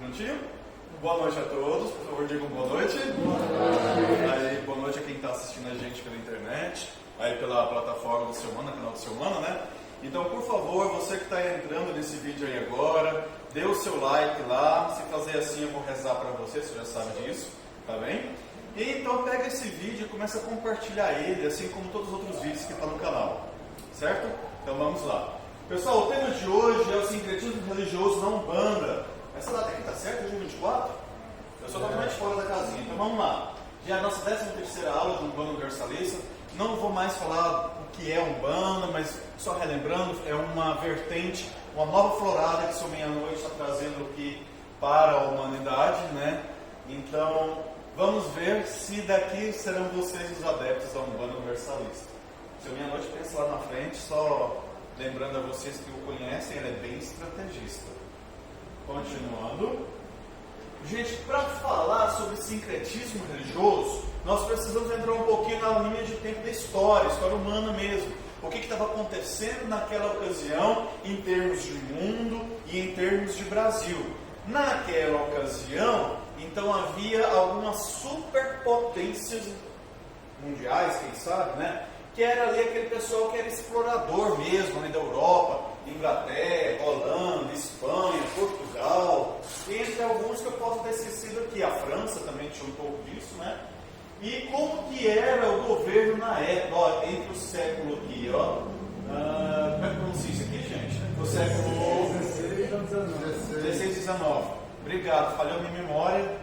Prontinho? Boa noite a todos, por favor digam boa noite. Aí, boa noite a quem está assistindo a gente pela internet, aí pela plataforma do Seu Humana, canal do Seu Humana, né? Então, por favor, você que está entrando nesse vídeo aí agora, dê o seu like lá. Se fazer assim, eu vou rezar para você, você já sabe disso, tá bem? E então pega esse vídeo e começa a compartilhar ele, assim como todos os outros vídeos que estão no canal, certo? Então vamos lá. Pessoal, o tema de hoje é o sincretismo religioso na Umbanda. Essa data aqui está certa? Dia 24? Eu sou totalmente fora da casinha. Então vamos lá. Já é a nossa 13ª aula de Umbanda Universalista. Não vou mais falar o que é Umbanda, mas só relembrando, é uma vertente, uma nova florada que o Seu Meia-Noite está trazendo aqui para a humanidade, né? Então, vamos ver se daqui serão vocês os adeptos da Umbanda Universalista. Seu Meia-Noite pensa lá na frente, só lembrando a vocês que o conhecem, ele é bem estrategista. Continuando. Gente, para falar sobre sincretismo religioso, nós precisamos entrar um pouquinho na linha de tempo da história humana mesmo. O que estava acontecendo naquela ocasião em termos de mundo e em termos de Brasil. Naquela ocasião, então havia algumas superpotências mundiais, quem sabe, né? Que era ali aquele pessoal que era explorador mesmo, ali da Europa, Inglaterra, Holanda, Espanha, Portugal, entre alguns que eu posso ter esquecido aqui. A França também tinha um pouco disso, né? E como que era o governo na época, ó, entre o século aqui, ó, como é que pronuncia isso aqui, gente? O século 16 e 19. Obrigado, falhou minha memória.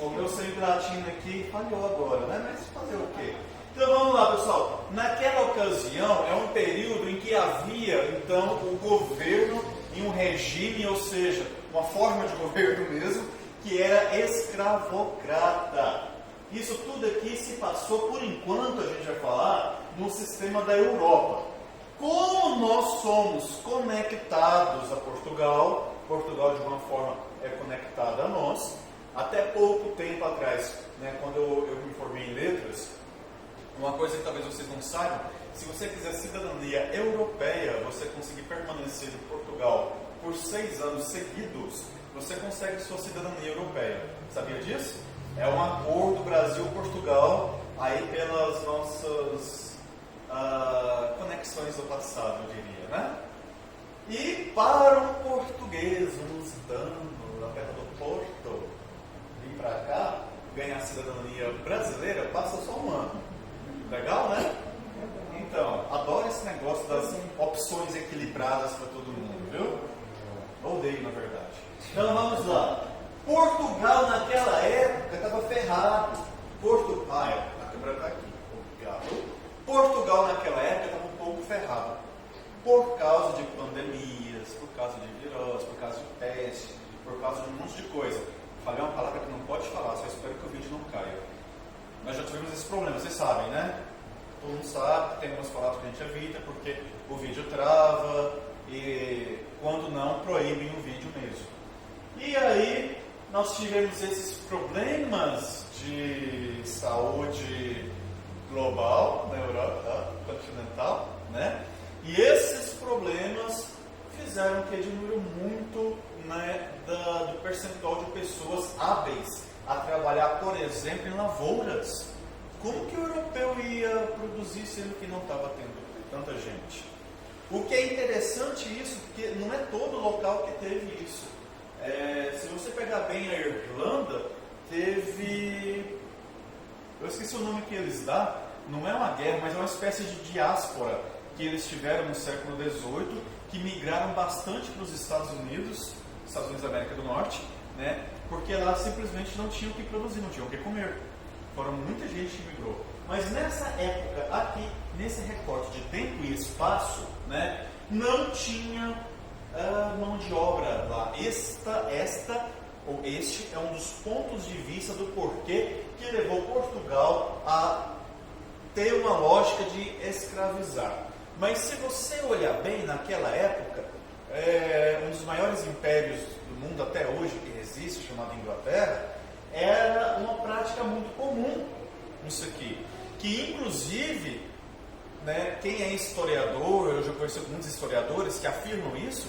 O meu sangue latino aqui falhou agora, né? Mas fazer o quê? Então vamos lá, pessoal. Naquela ocasião é um período em que havia então o governo em um regime, ou seja, uma forma de governo mesmo, que era escravocrata. Isso tudo aqui se passou, por enquanto, a gente vai falar, no sistema da Europa. Como nós somos conectados a Portugal, Portugal de alguma forma é conectado a nós, até pouco tempo atrás, né, quando eu me formei em letras, uma coisa que talvez vocês não saibam, se você quiser cidadania europeia, você conseguir permanecer em Portugal por 6 anos seguidos, você consegue sua cidadania europeia. Sabia disso? É um acordo Brasil-Portugal, aí pelas nossas conexões do passado, eu diria, né? E para um português, um lusitano, da terra do Porto, vir para cá, ganhar a cidadania brasileira, passa só um ano. Legal, né? Então, adoro esse negócio das opções equilibradas para todo mundo, viu? Odeio, na verdade. Então, vamos lá. Portugal, naquela época, estava ferrado. A câmera está aqui. Obrigado. Portugal, naquela época, estava um pouco ferrado. Por causa de pandemias, por causa de virose, por causa de peste, por causa de um monte de coisa. Falei uma palavra que não pode falar, só espero que o vídeo não caia. Nós já tivemos esse problema, vocês sabem, né? Todo mundo sabe que tem algumas palavras que a gente evita porque o vídeo trava e quando não, proíbem o vídeo mesmo. E aí, nós tivemos esses problemas de saúde global na Europa continental, né? E esses problemas fizeram que diminuiu muito, né, do percentual de pessoas hábeis a trabalhar, por exemplo, em lavouras. Como que o europeu ia produzir sendo que não estava tendo tanta gente? O que é interessante isso, porque não é todo local que teve isso. Se você pegar bem a Irlanda, teve... Eu esqueci o nome que eles dão, não é uma guerra, mas é uma espécie de diáspora que eles tiveram no século XVIII, que migraram bastante para os Estados Unidos da América do Norte, né? Porque lá simplesmente não tinham o que produzir, não tinham o que comer. Foram muita gente que migrou. Mas nessa época, aqui, nesse recorte de tempo e espaço, né, não tinha mão de obra lá. Este é um dos pontos de vista do porquê que levou Portugal a ter uma lógica de escravizar. Mas se você olhar bem, naquela época, um dos maiores impérios do mundo até hoje que resiste, chamado Inglaterra, era uma prática muito comum isso aqui, que inclusive, né, quem é historiador, eu já conheci muitos historiadores que afirmam isso,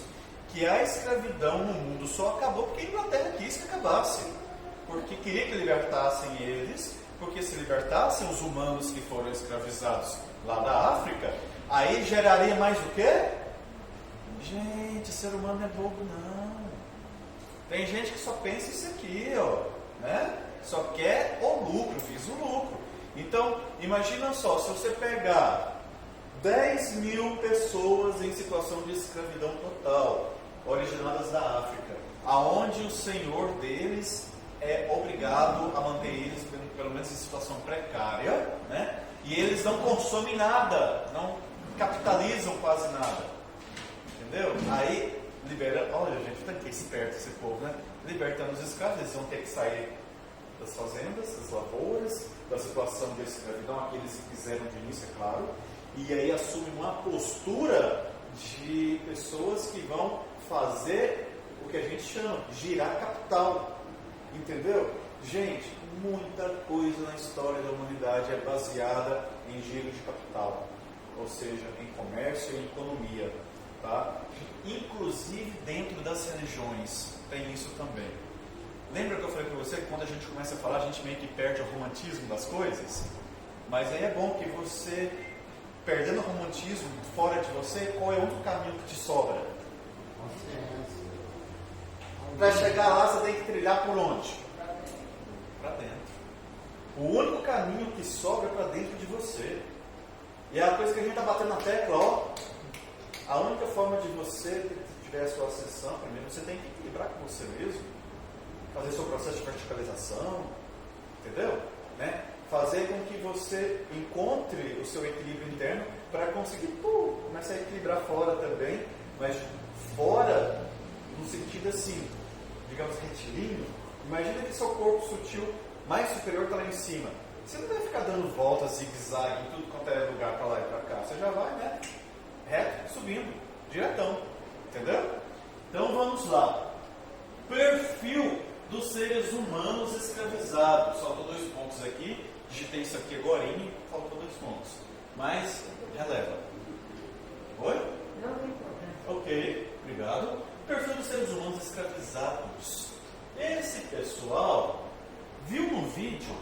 que a escravidão no mundo só acabou porque a Inglaterra quis que acabasse. Porque queria que libertassem eles, porque se libertassem os humanos que foram escravizados lá da África, aí geraria mais o quê? Gente, ser humano não é bobo não. Tem gente que só pensa isso aqui, ó, né? Só quer o lucro, visa o lucro. Então, imagina só, se você pegar 10 mil pessoas em situação de escravidão total, originadas da África, aonde o senhor deles é obrigado a manter eles, pelo menos em situação precária, né? E eles não consomem nada, não capitalizam quase nada, entendeu? Aí, olha gente, tá que esperto esse povo, né? Libertando os escravos, eles vão ter que sair das fazendas, das lavouras, da situação de escravidão, aqueles que fizeram de início, é claro, e aí assumem uma postura de pessoas que vão fazer o que a gente chama de girar capital, entendeu? Gente, muita coisa na história da humanidade é baseada em giro de capital, ou seja, em comércio e economia, tá? Inclusive dentro das religiões tem isso também. Lembra que eu falei para você que quando a gente começa a falar, a gente meio que perde o romantismo das coisas? Mas aí é bom que você, perdendo o romantismo fora de você, qual é outro caminho que te sobra? Para chegar lá, você tem que trilhar por onde? Para dentro. O único caminho que sobra é para dentro de você. E é a coisa que a gente está batendo na tecla, ó. A única forma de você tiver a sua ascensão, primeiro, você tem que equilibrar com você mesmo. Fazer seu processo de verticalização, entendeu? Né? Fazer com que você encontre o seu equilíbrio interno para conseguir, começar a equilibrar fora também, mas fora no sentido assim, digamos retilíneo. Imagina que seu corpo sutil mais superior está lá em cima. Você não vai ficar dando voltas, zigue-zague em tudo quanto é lugar para lá e para cá. Você já vai, né? Reto, subindo, diretão, entendeu? Então vamos lá. Perfil dos seres humanos escravizados. Faltam 2 pontos aqui. Digitei isso aqui agora, faltam 2 pontos. Mas, releva. Oi? Não tem problema. Ok, obrigado. Perfil dos seres humanos escravizados. Esse pessoal, viu no vídeo,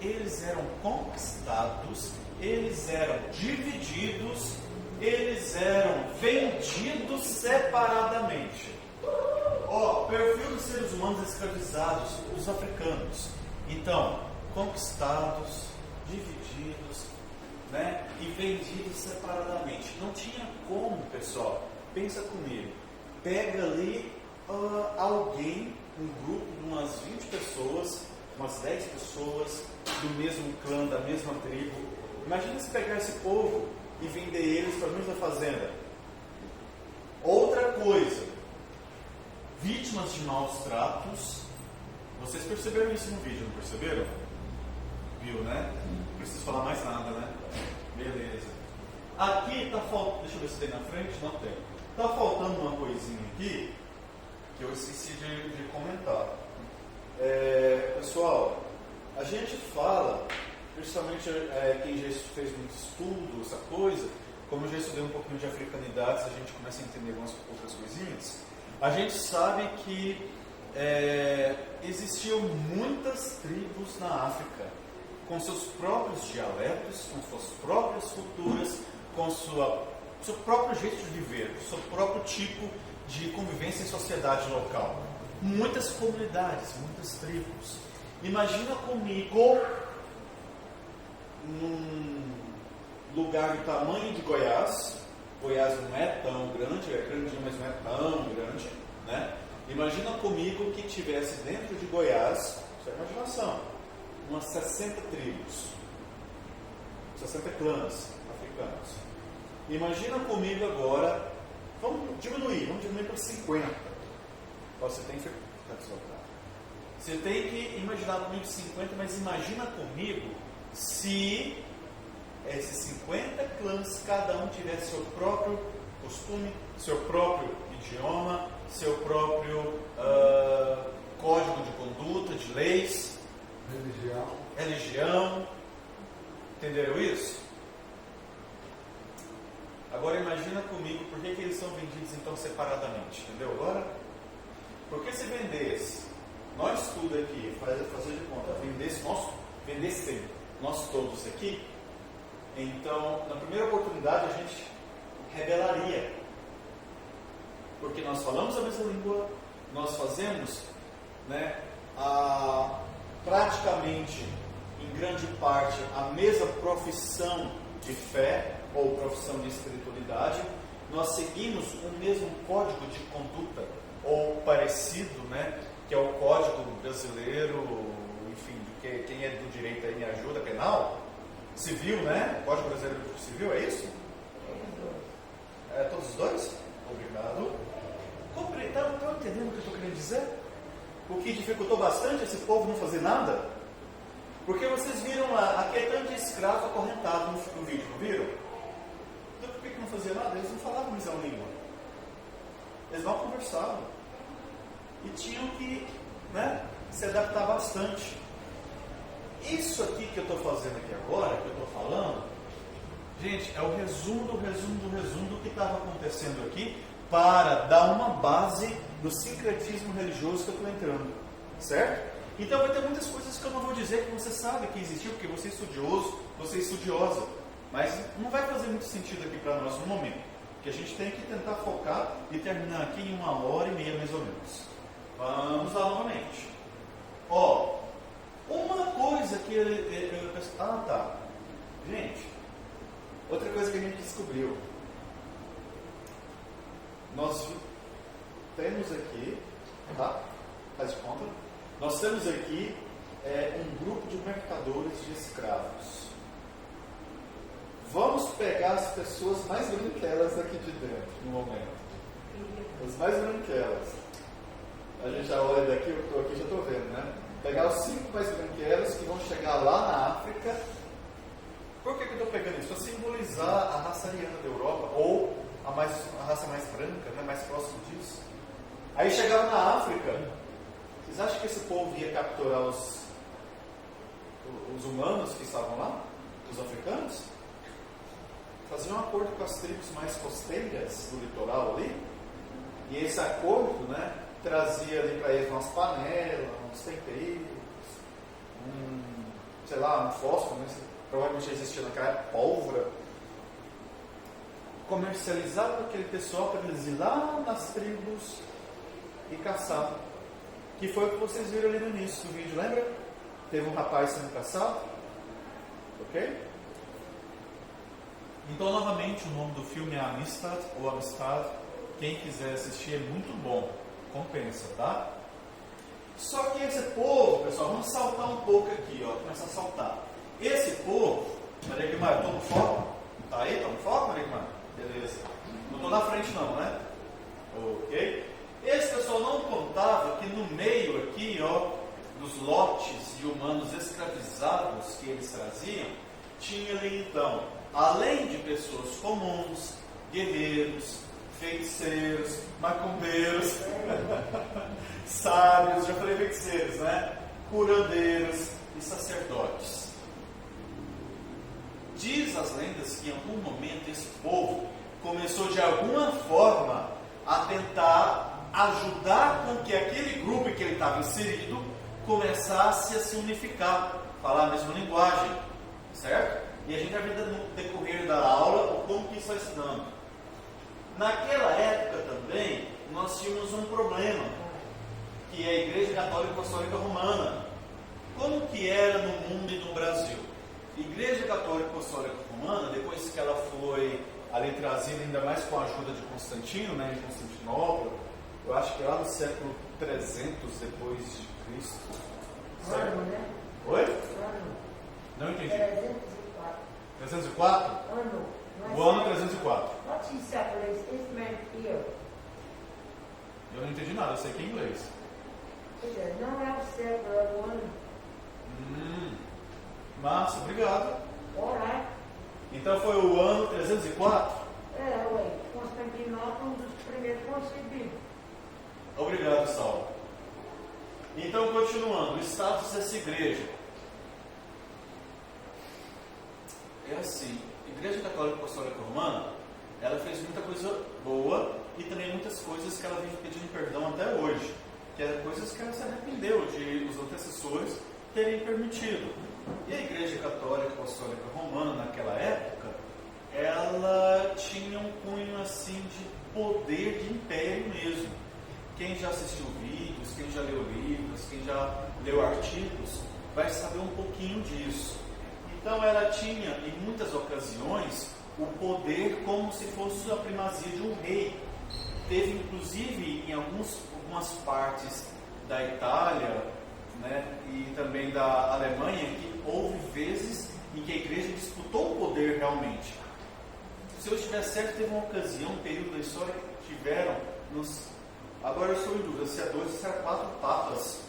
eles eram conquistados, eles eram divididos, eles eram vendidos separadamente. Ó, perfil dos seres humanos escravizados, os africanos. Então, conquistados, divididos, né, e vendidos separadamente. Não tinha como, pessoal. Pensa comigo. Pega ali alguém, um grupo de umas 20 pessoas, umas 10 pessoas do mesmo clã, da mesma tribo. Imagina se pegar esse povo e vender eles para a mesma fazenda. Outra coisa, vítimas de maus tratos. Vocês perceberam isso no vídeo, não perceberam? Viu, né? Não preciso falar mais nada, né? Beleza. Aqui está faltando, deixa eu ver se tem na frente, não tem. Está faltando uma coisinha aqui que eu esqueci de comentar. Pessoal, a gente fala, principalmente quem já fez muito estudo, essa coisa, como eu já estudei um pouquinho de africanidades, a gente começa a entender algumas outras coisinhas. A gente sabe que existiam muitas tribos na África, com seus próprios dialetos, com suas próprias culturas, com seu próprio jeito de viver, seu próprio tipo de convivência em sociedade local. Muitas comunidades, muitas tribos. Imagina comigo num lugar do tamanho de Goiás. Goiás não é tão grande, é grandinho, mas não é tão grande, né? Imagina comigo que tivesse dentro de Goiás, isso é imaginação, umas 60 tribos, 60 clãs africanos. Imagina comigo agora, vamos diminuir para 50. Você tem que Você tem que imaginar comigo 50, mas imagina comigo se esses 50 clãs, cada um tivesse seu próprio costume, seu próprio idioma, seu próprio código de conduta, de leis, religião. Entenderam isso? Agora imagina comigo por que eles são vendidos então separadamente, entendeu agora? Porque se vendesse, nós tudo aqui, fazer de conta, vendessem nós todos aqui, então na primeira oportunidade a gente rebelaria. Porque nós falamos a mesma língua, nós fazemos, né, praticamente, em grande parte, a mesma profissão de fé ou profissão de espiritualidade, nós seguimos o mesmo código de conduta, ou parecido, né, que é o código brasileiro, enfim, quem é do direito aí me ajuda, penal, civil, né, código brasileiro civil, é isso? Todos os dois? Obrigado. Estão entendendo o que eu estou querendo dizer? O que dificultou bastante esse povo não fazer nada? Porque vocês viram lá, aqui é tanto de escravo acorrentado no vídeo, não viram? Então por que não fazia nada? Eles não falavam a mesma língua. Eles não conversavam. E tinham que, né, se adaptar bastante. Isso aqui que eu estou fazendo aqui agora, que eu estou falando, gente, é o resumo do que estava acontecendo aqui, para dar uma base do sincretismo religioso que eu estou entrando, certo? Então vai ter muitas coisas que eu não vou dizer que você sabe que existiu, porque você é estudioso, você é estudiosa, mas não vai fazer muito sentido aqui para nós no momento, porque a gente tem que tentar focar e terminar aqui em 1h30 mais ou menos. Vamos lá novamente. Uma coisa que eu penso, tá, gente, outra coisa que a gente descobriu. Nós temos aqui, tá? Faz de conta. Nós temos aqui um grupo de mercadores de escravos. Vamos pegar as pessoas mais branquelas aqui de dentro, no momento. As mais branquelas. A gente já olha daqui, eu estou aqui, já estou vendo, né? Pegar os 5 mais branquelos que vão chegar lá na África. Por que eu estou pegando isso? Para simbolizar a raça ariana da Europa, ou a raça mais branca, né, mais próximo disso. Aí chegaram na África. Vocês acham que esse povo ia capturar os humanos que estavam lá? Os africanos? Faziam um acordo com as tribos mais costeiras do litoral ali. E esse acordo, né, trazia ali para eles umas panelas, uns temperos, um fósforo, né, provavelmente existia naquela época pólvora. Comercializar para aquele pessoal para eles ir lá nas tribos e caçar. Que foi o que vocês viram ali no início do vídeo, lembra? Teve um rapaz sendo caçado. Ok? Então, novamente, o nome do filme é Amistad ou Amistad. Quem quiser assistir é muito bom. Compensa, tá? Só que esse povo, pessoal, vamos saltar um pouco aqui, ó. Começar a saltar. Esse povo, Maria Guimarães, estou no foco? Tá aí? Estou no foco, Maria Guimarães? Beleza. Não estou na frente não, né? Ok? Esse pessoal não contava que no meio aqui, ó, dos lotes de humanos escravizados que eles traziam, tinha ali então, além de pessoas comuns, guerreiros, feiticeiros, macumbeiros, sábios, já falei feiticeiros, né? Curandeiros e sacerdotes. Diz as lendas que em algum momento esse povo começou de alguma forma a tentar ajudar com que aquele grupo em que ele estava inserido começasse a se unificar, falar a mesma linguagem, certo? E a gente vai ver no decorrer da aula como que isso vai se dando. Naquela época também, nós tínhamos um problema, que é a Igreja Católica Apostólica Romana. Como que era no mundo e no Brasil? Igreja Católica Apostólica Romana, depois que ela foi ali trazida ainda mais com a ajuda de Constantino, né, em Constantinopla, eu acho que lá no século 300 depois de Cristo. Certo? Ano, né? Oi? Ano. Não entendi. 304. 304? Ano. O ano 304. What is separates this man here? Eu não entendi nada, eu sei que é inglês. Quer dizer, não é o século, é o ano. Massa, obrigado. Alright. Então foi o ano 304? Ué. Constantinopla, um dos primeiros concebidos. Obrigado, Saulo. Então, continuando, o status dessa igreja. É assim, a Igreja Católica Apostólica Romana, ela muita coisa boa e também muitas coisas que ela vem pedindo perdão até hoje, que eram coisas que ela se arrependeu de os antecessores terem permitido. E a Igreja Católica Apostólica Romana, naquela época, ela tinha um cunho assim de poder de império mesmo. Quem já assistiu vídeos, quem já leu livros, quem já leu artigos, vai saber um pouquinho disso. Então ela tinha, em muitas ocasiões, o poder como se fosse a primazia de um rei. Teve inclusive em algumas partes da Itália, né, e também da Alemanha, que houve vezes em que a igreja disputou o poder realmente. Se eu estiver certo, teve uma ocasião, um período da história que tiveram, agora eu estou em dúvida, se é 2 ou se é 4 papas,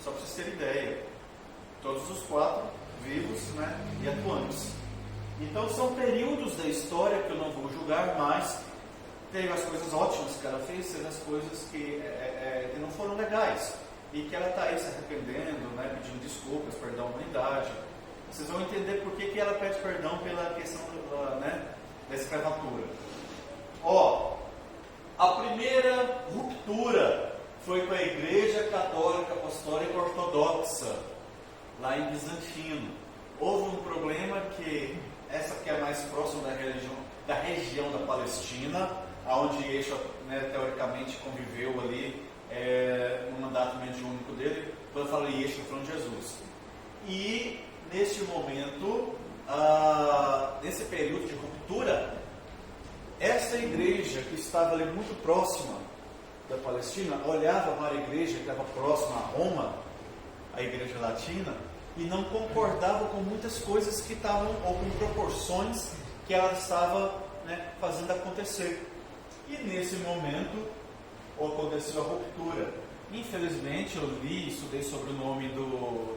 só para vocês terem ideia. Todos os 4 vivos, né, e atuantes. Então são períodos da história que eu não vou julgar, mas teve as coisas ótimas que ela fez, teve as coisas que não foram legais. E que ela está aí se arrependendo, né, pedindo desculpas, perdão à humanidade. Vocês vão entender por que ela pede perdão pela questão da escravatura. A primeira ruptura foi com a Igreja Católica Apostólica Ortodoxa, lá em Bizantino. Houve um problema que, essa que é mais próxima da região da Palestina, onde Yeshua, né, teoricamente conviveu ali, no mandato mediúnico dele. Quando eu falo Yeshua, eu falo de Jesus. E neste momento, nesse período de ruptura, essa igreja que estava ali muito próxima da Palestina, olhava para a igreja que estava próxima a Roma, a igreja latina, e não concordava com muitas coisas que estavam, ou com proporções que ela estava, né, fazendo acontecer. E nesse momento aconteceu a ruptura. Infelizmente eu estudei sobre o nome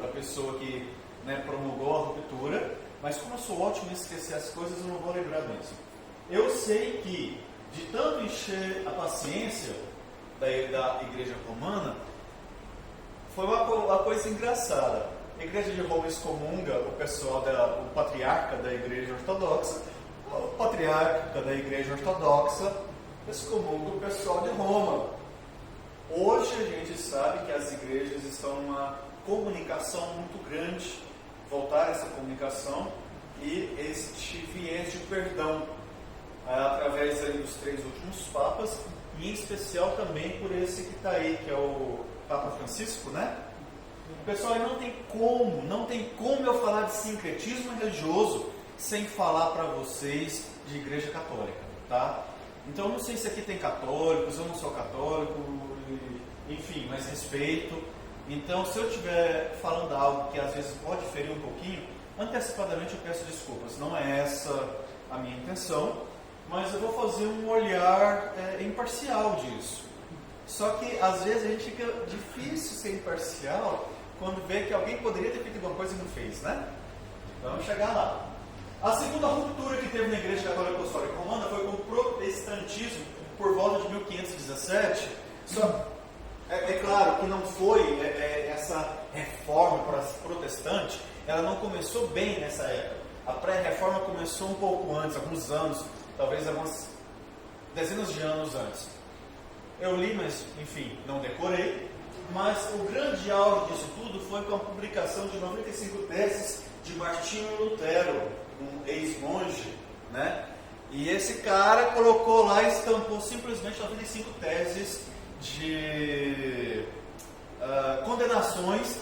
da pessoa que, né, promulgou a ruptura, mas como eu sou ótimo em esquecer as coisas, eu não vou lembrar mesmo. Eu sei que, de tanto encher a paciência da igreja romana, foi uma coisa engraçada. A igreja de Roma excomunga o pessoal, o patriarca da igreja ortodoxa, o patriarca da igreja ortodoxa excomunga o pessoal de Roma. Hoje a gente sabe que as igrejas estão numa comunicação muito grande, voltar essa comunicação e este viés de perdão, através aí dos 3 últimos papas, e em especial também por esse que está aí, que é o Papa Francisco, né? Pessoal, não tem como eu falar de sincretismo religioso sem falar para vocês de igreja católica, tá? Então eu não sei se aqui tem católicos, eu não sou católico, enfim, mas respeito. Então, se eu estiver falando algo que às vezes pode ferir um pouquinho, antecipadamente eu peço desculpas. Não é essa a minha intenção, mas eu vou fazer um olhar imparcial disso. Só que às vezes a gente fica difícil ser imparcial quando vê que alguém poderia ter feito alguma coisa e não fez, né? Vamos chegar lá. A segunda ruptura que teve na Igreja Católica Apostólica Romana foi com o protestantismo por volta de 1517. É claro que não foi essa reforma protestante, ela não começou bem nessa época. A pré-reforma começou um pouco antes, alguns anos, talvez algumas dezenas de anos antes. Eu li, mas enfim, não decorei. Mas o grande auge disso tudo foi com a publicação de 95 teses de Martinho Lutero, um ex-monge, né? E esse cara colocou lá e estampou simplesmente 95 teses de condenações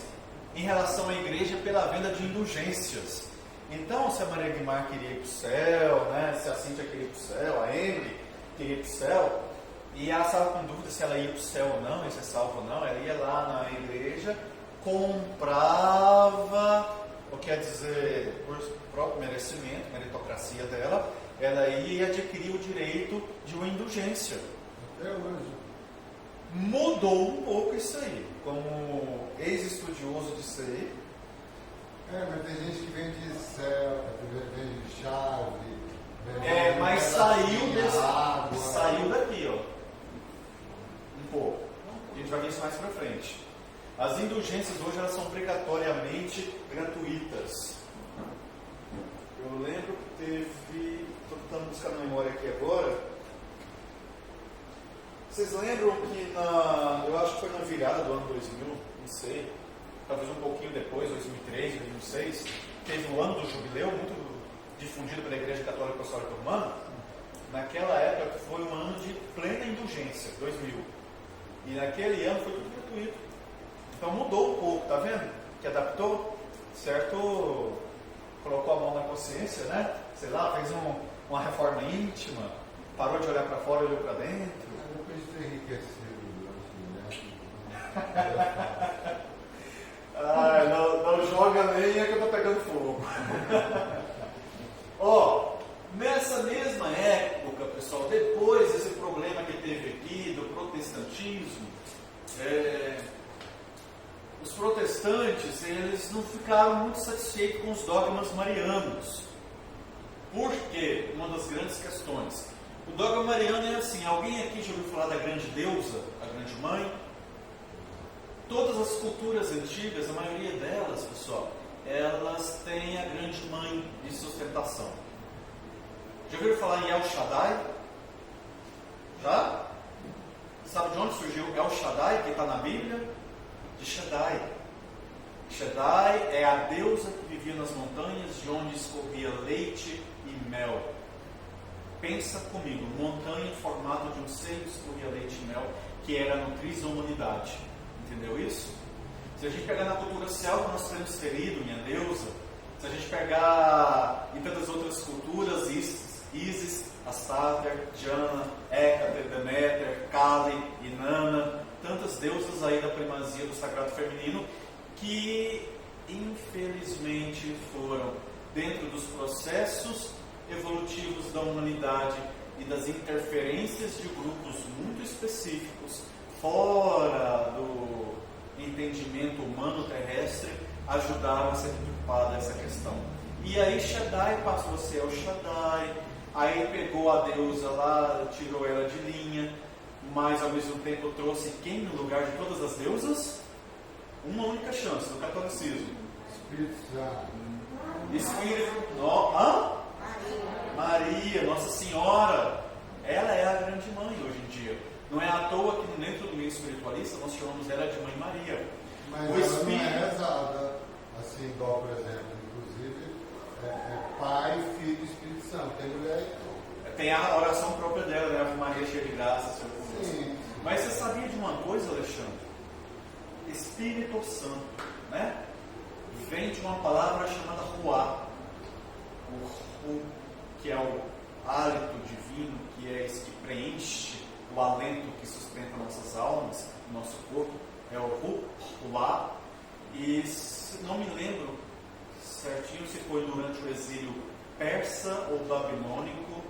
em relação à igreja pela venda de indulgências. Então, se a Maria Guimar queria ir para o céu, né? Se a Cíntia queria ir para o céu, a Emily queria ir para o céu, e ela estava com dúvida se ela ia para o céu ou não, se é salva ou não, ela ia lá na igreja, comprava, ou quer dizer, por próprio merecimento, meritocracia dela, ela ia adquirir o direito de uma indulgência. Até hoje. Mudou um pouco isso aí, como ex-estudioso disso aí. Mas tem gente que vem de céu, vem de chave. Mas saiu daqui, ó. Um pouco. A gente vai ver isso mais pra frente. As indulgências hoje elas são obrigatoriamente gratuitas. Eu lembro que teve, estou tentando buscar na memória aqui agora, Vocês lembram que eu acho que foi na virada do ano 2000, não sei, talvez um pouquinho depois, 2003, 2006, teve o ano do jubileu, muito difundido pela Igreja Católica Apostólica Romana. Naquela época foi um ano de plena indulgência, 2000. E naquele ano foi tudo gratuito. Então mudou um pouco, tá vendo? Que adaptou, certo? Colocou a mão na consciência, né? Sei lá, fez uma reforma íntima, parou de olhar para fora e olhou para dentro. Depois de ter enriquecido, né? Ai, não joga lenha que eu estou pegando fogo. Ó, nessa mesma época, pessoal, depois desse problema que teve aqui do protestantismo, os protestantes, eles não ficaram muito satisfeitos com os dogmas marianos. Por quê? Uma das grandes questões. O dogma mariano é assim, alguém aqui já ouviu falar da grande deusa, a grande mãe? Todas as culturas antigas, a maioria delas, pessoal, elas têm a grande mãe de sustentação. Já ouviram falar em El Shaddai? Já? Sabe de onde surgiu El Shaddai, que está na Bíblia? De Shaddai. Shaddai é a deusa que vivia nas montanhas, de onde escorria leite e mel. Pensa comigo, montanha formada de um seio que escorria leite e mel, que era a nutriz da humanidade. Entendeu isso? Se a gente pegar na cultura celta, nós temos Ferido, minha deusa. Se a gente pegar em tantas outras culturas, Isis, Astáter, Diana, Hécate, Deméter, Kali, Inanna, tantas deusas aí da primazia do sagrado feminino que infelizmente foram dentro dos processos evolutivos da humanidade e das interferências de grupos muito específicos fora do entendimento humano terrestre, ajudaram a ser preocupada essa questão. E aí Shaddai passou a ser o Shaddai, aí pegou a deusa lá, tirou ela de linha, mas ao mesmo tempo trouxe quem no lugar de todas as deusas? Uma única chance no catolicismo. Espírito Santo. Maria, Nossa Senhora. Ela é a grande mãe hoje em dia. Não é à toa que dentro do meio espiritualista nós chamamos ela de Mãe Maria. Mas o ela Espírito... não é rezada assim, igual, por exemplo, inclusive, Pai, Filho e Espírito Santo. Tem mulher e Tem a oração própria dela, né? Ave Maria cheia de graça, Senhor conosco. sim. Mas você sabia de uma coisa, Alexandre? Espírito Santo, né? Vem de uma palavra chamada Ruá. O Ru, que é o hálito divino, que é esse que preenche o alento que sustenta nossas almas, nosso corpo, é o Ruá. E não me lembro certinho se foi durante o exílio persa ou babilônico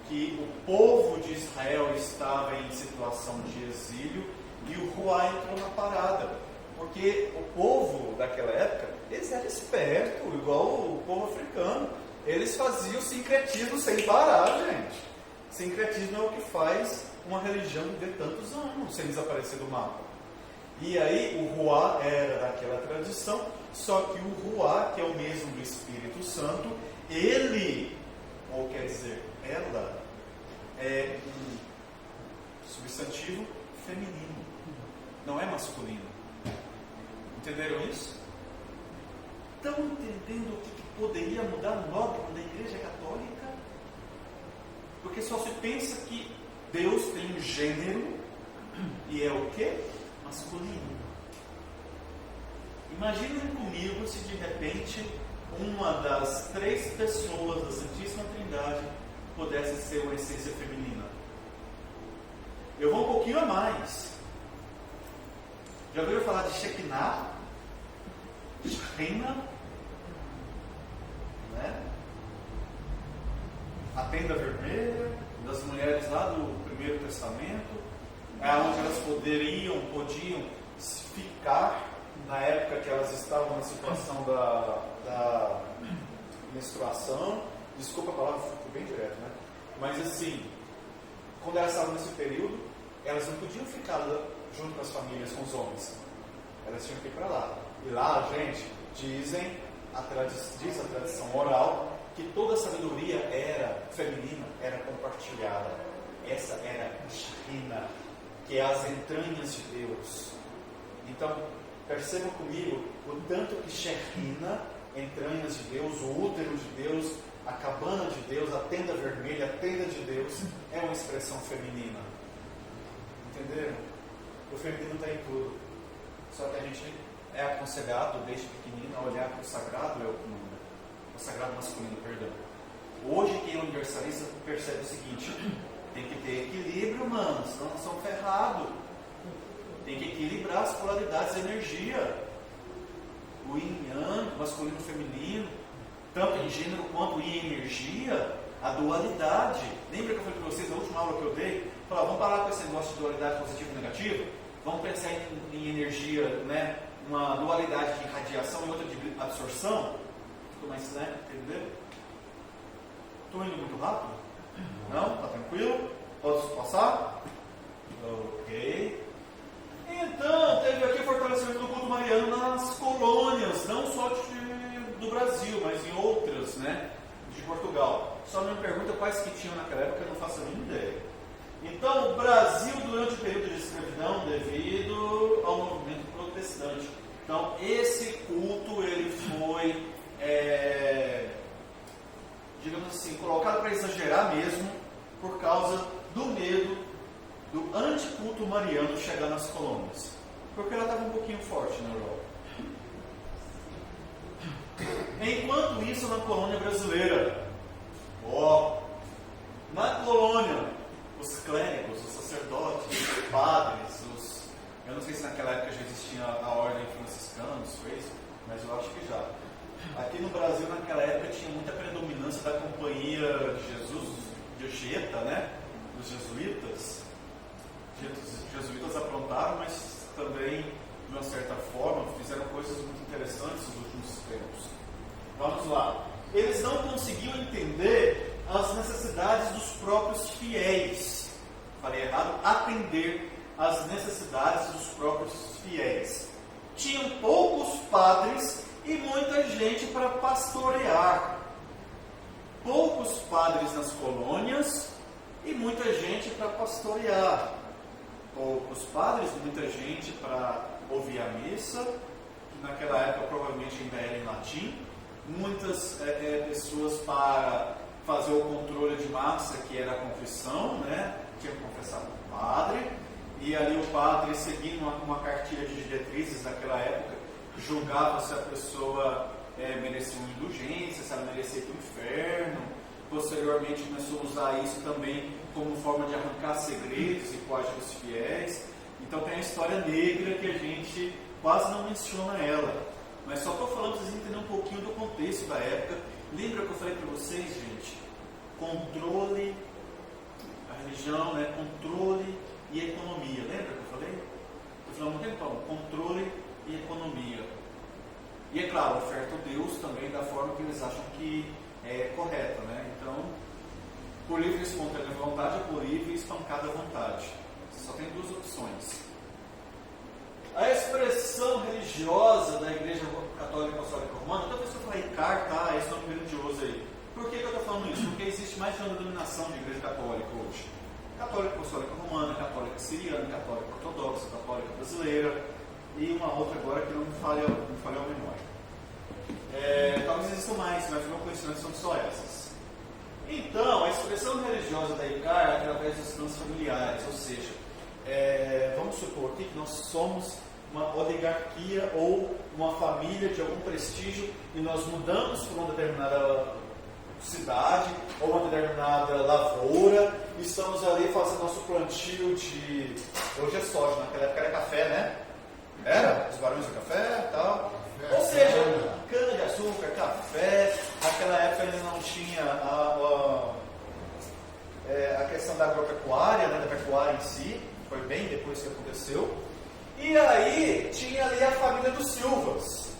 que o povo de Israel estava em situação de exílio e o Ruá entrou na parada. Porque o povo daquela época, eles eram espertos, igual o povo africano. Eles faziam sincretismo sem parar, gente. Sincretismo é o que faz uma religião viver tantos anos sem desaparecer do mapa. E aí o Ruá era daquela tradição, só que o Ruá, que é o mesmo do Espírito Santo, ele, ou quer dizer, ela, é um substantivo feminino, não é masculino. Entenderam isso? Estão entendendo o que poderia mudar no dogma da Igreja Católica? Porque só se pensa que Deus tem um gênero e é o quê? Masculino. Imaginem comigo se de repente uma das 3 pessoas da Santíssima Trindade pudesse ser uma essência feminina. Eu vou um pouquinho a mais. Já ouviram falar de Shekinah? Shekhinah? Né? A tenda vermelha das mulheres lá do Primeiro Testamento, é onde elas podiam ficar na época que elas estavam na situação da menstruação. Desculpa a palavra, ficou bem direto, né? Mas assim, quando elas estavam nesse período, elas não podiam ficar junto com as famílias, com os homens. Elas tinham que ir para lá. E lá, gente, diz a tradição oral que toda a sabedoria era feminina, era compartilhada. Essa era a Shekhinah, que é as entranhas de Deus. Então, percebam comigo o tanto que Shekinah, entranhas de Deus, o útero de Deus, a cabana de Deus, a tenda vermelha, a tenda de Deus, é uma expressão feminina. Entenderam? O feminino está em tudo. Só que a gente é aconselhado desde pequenino a olhar para o sagrado o sagrado masculino, perdão. Hoje quem é universalista percebe o seguinte: tem que ter equilíbrio, mano, senão nós somos ferrados. Tem que equilibrar as polaridades da energia. O yin yang, masculino e feminino, tanto em gênero quanto em energia, a dualidade. Lembra que eu falei para vocês na última aula que eu dei? Falei, vamos parar com esse negócio de dualidade positiva e negativa? Vamos pensar em energia, né? Uma dualidade de radiação e outra de absorção? Ficou mais, né? Entendeu? Estou indo muito rápido? Não? Tá tranquilo? Posso passar? Ok. Então, teve aqui o fortalecimento do culto mariano nas colônias, não só do Brasil, mas em outras, né? De Portugal. Só me pergunta quais que tinham naquela época, eu não faço a mínima ideia. Então, o Brasil, durante o período de escravidão, devido ao movimento protestante. Então, esse culto, ele foi, digamos assim, colocado para exagerar mesmo, por causa do medo do anticulto mariano chegar nas colônias. Porque ela estava um pouquinho forte na Europa. Enquanto isso, na colônia brasileira, na colônia, os clérigos, os sacerdotes, os padres, eu não sei se naquela época já existia a ordem franciscana, os fez, mas eu acho que já. Aqui no Brasil, naquela época, tinha muita predominância da Companhia de Jesus, de Jeta, né? Dos jesuítas. Os jesuítas aprontaram, mas também, de uma certa forma, fizeram coisas muito interessantes nos últimos tempos. Vamos lá. Eles não conseguiam entender as necessidades dos próprios fiéis. Falei errado, atender às necessidades dos próprios fiéis. Tinham poucos padres e muita gente para pastorear. Poucos padres nas colônias e muita gente para pastorear. Poucos padres, muita gente para ouvir a missa, que naquela época provavelmente ainda era em latim. Muitas pessoas para fazer o controle de massa, que era a confissão, né? Tinha que confessar com o padre, e ali o padre, seguindo uma cartilha de diretrizes daquela época, julgava se a pessoa merecia uma indulgência, se ela merecia ir para o inferno. Posteriormente começou a usar isso também como forma de arrancar segredos e coagir os fiéis. Então tem a história negra que a gente quase não menciona ela. Mas só estou falando para vocês entenderem um pouquinho do contexto da época. Lembra que eu falei para vocês, gente? Controle, a religião, né? Controle e economia. Lembra que eu falei? Estou falando um tempão. Controle e economia. E é claro, oferta a Deus também da forma que eles acham que é correta, né? Então, por livre e espontânea vontade ou por livre e espancada vontade. Só tem duas opções. A expressão religiosa da Igreja Católica Apostólica Romana, toda vez que eu falar ICAR, tá? Esse nome grandioso aí. Por que eu estou falando isso? Porque existe mais de uma denominação de Igreja Católica hoje. Católica Apostólica Romana, Católica Siriana, Católica Ortodoxa, Católica Brasileira e uma outra agora que não me falha a memória. Talvez existam mais, mas o meu conhecimento são só essas. Então, a expressão religiosa da ICAR é através dos clãs familiares, ou seja, vamos supor aqui que nós somos uma oligarquia ou uma família de algum prestígio e nós mudamos para uma determinada cidade ou uma determinada lavoura e estamos ali fazendo nosso plantio de... Hoje é soja, naquela época era café, né? Era? Os barões do café e tal. Ou seja, cana-de-açúcar, café. Naquela época ainda não tinha a questão da agropecuária, né, da pecuária em si. Foi bem depois que aconteceu. E aí tinha ali a família dos Silvas,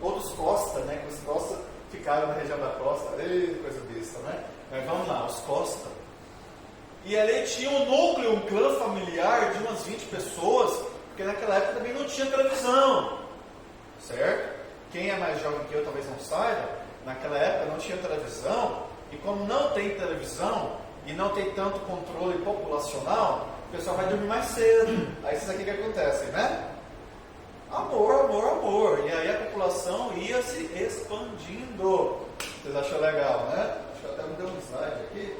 ou dos Costa, né? Que os Costa ficaram na região da Costa. Ei, coisa besta, né? Mas vamos lá, os Costa. E ali tinha um núcleo, um clã familiar de umas 20 pessoas, porque naquela época também não tinha televisão, certo? Quem é mais jovem que eu talvez não saiba, naquela época não tinha televisão, e como não tem televisão, e não tem tanto controle populacional, o pessoal vai dormir mais cedo. Aí isso aqui que acontece, né? Amor, amor, amor. E aí a população ia se expandindo. Vocês acham legal, né? Acho que até me deu um slide aqui.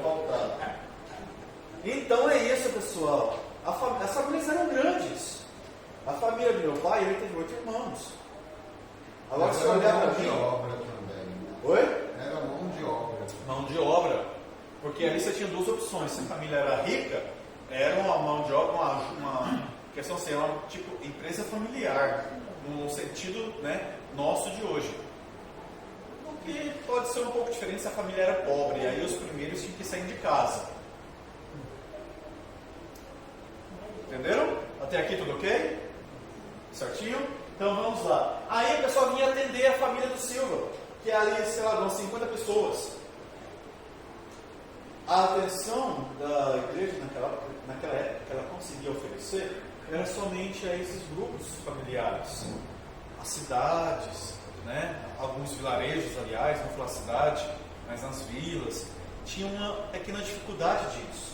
Vou voltar. Então é isso, pessoal. As famílias eram grandes. A família do meu pai, ele teve 8 irmãos. Agora se olhar para mim. Era mão de obra também. Né? Oi? Era mão de obra. Mão de obra. Porque ali você tinha duas opções. Se a família era rica, era uma mão de obra, uma questão assim, uma tipo empresa familiar, no sentido, né, nosso de hoje. O que pode ser um pouco diferente se a família era pobre, e aí os primeiros tinham que sair de casa. Entenderam? Até aqui tudo ok? Certinho? Então vamos lá. Aí o pessoal vinha atender a família do Silva, que é ali, sei lá, umas 50 pessoas. A atenção da igreja naquela época que ela conseguia oferecer era somente a esses grupos familiares. As cidades, né? Alguns vilarejos, aliás, não falar cidade, mas nas vilas, tinha uma pequena dificuldade disso.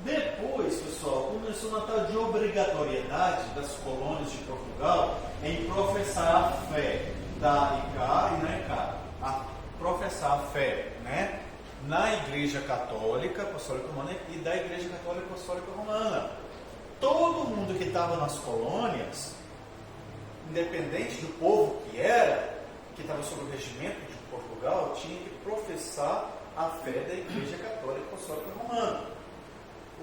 Depois, pessoal, começou uma tal de obrigatoriedade das colônias de Portugal em professar a fé da ICA e na ICA. A professar a fé, né? Na Igreja Católica Apostólica Romana e da Igreja Católica Apostólica Romana. Todo mundo que estava nas colônias, independente do povo que era, que estava sob o regimento de Portugal, tinha que professar a fé da Igreja Católica Apostólica Romana.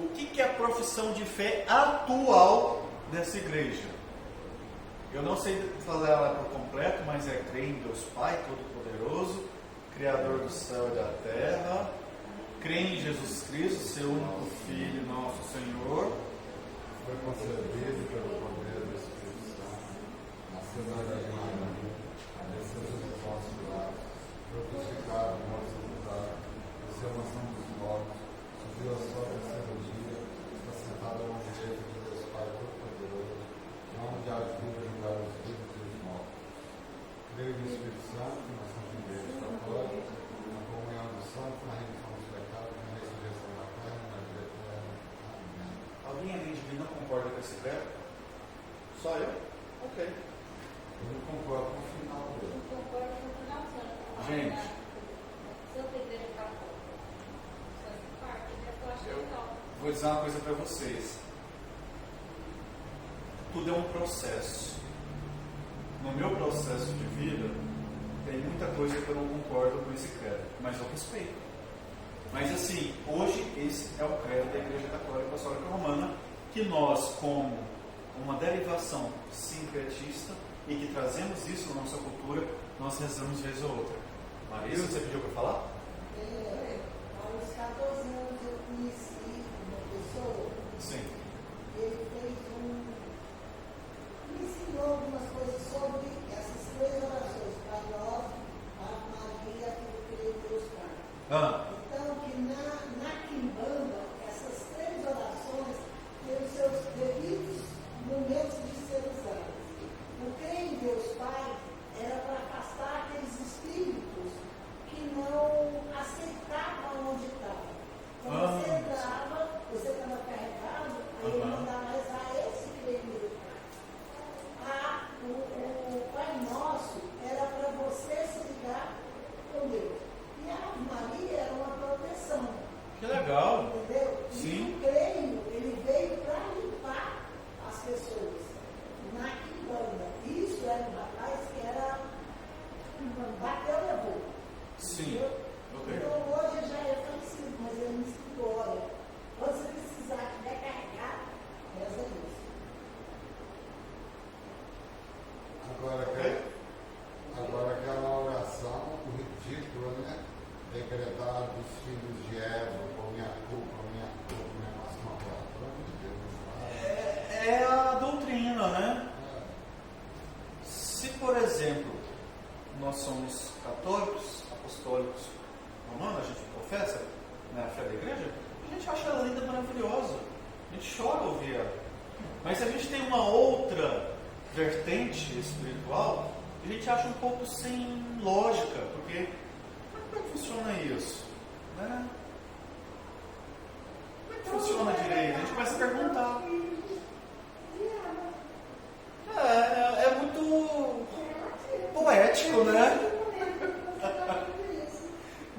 O que é a profissão de fé atual dessa igreja? Eu não sei falar ela por completo, mas é crer em Deus Pai Todo-Poderoso, Criador do céu e da terra, crer em Jesus Cristo, seu único Filho, nosso Senhor. Foi concebido pelo poder do Espírito Santo, nasceu da Virgem Maria, desceu dos nossos lados, foi crucificado, morto e sepultado, desceu a mansão dos mortos, subiu a sua terceiro dia, está sentado à mão direita de Deus Pai Todo-Poderoso, de onde há de vir a julgar os vivos e os mortos. Creio no Espírito Santo, na Santa Igreja Católica, na comunhão dos santos, na remissão dos pecados, na ressurreição da carne, na vida eterna. Amém. Alguém além de mim não concorda com esse credo? Só eu? Ok. Eu não concordo com o final dele. Gente, eu vou dizer uma coisa para vocês. Tudo é um processo. No meu processo de vida, tem muita coisa que eu não concordo com esse credo, mas eu respeito. Mas assim, hoje esse é o credo da Igreja Católica Apostólica Romana, que nós, como uma derivação sincretista e que trazemos isso na nossa cultura, nós rezamos vez ou outra. Marisa, você pediu para falar? Aos 14 anos eu conheci uma pessoa. Sim. Ele me ensinou algumas coisas sobre essas 3 orações: Pai Nosso, Ave Maria e Creio em Deus Pai. Então, que na Quimbanda, essas 3 orações têm os seus devidos momentos de ser usadas. O Creio em Deus Pai era para afastar aqueles espíritos que não aceitavam onde estava. Então, você entrava, você estava carregado, aí ele mandava rezar esse Creio em Deus Pai. O Pai Nosso era para você se ligar com Deus. E a Ave Maria era uma proteção. Que legal. Entendeu? Sim. E o creio, ele veio para limpar as pessoas. Na Quimbanda. Isso era um rapaz que era. Bateu, levou. Sim. Entendeu? Ok. Então hoje ele já é falecido, mas ele me explicou: olha, quando você precisar, tiver carregar, reza isso. Agora aquela oração, o ridículo, né? Decretar dos filhos de Eva, por minha culpa, minha máxima glória. Pelo amor de Deus, É a doutrina, né? Se, por exemplo, nós somos católicos, apostólicos romanos, a gente professa, né, a fé da igreja, a gente acha ela linda, maravilhosa. A gente chora ao ouvir ela. Mas se a gente tem uma outra vertente espiritual, a gente acha um pouco sem lógica, porque como é que funciona isso? Né? perguntar. É muito poético, né?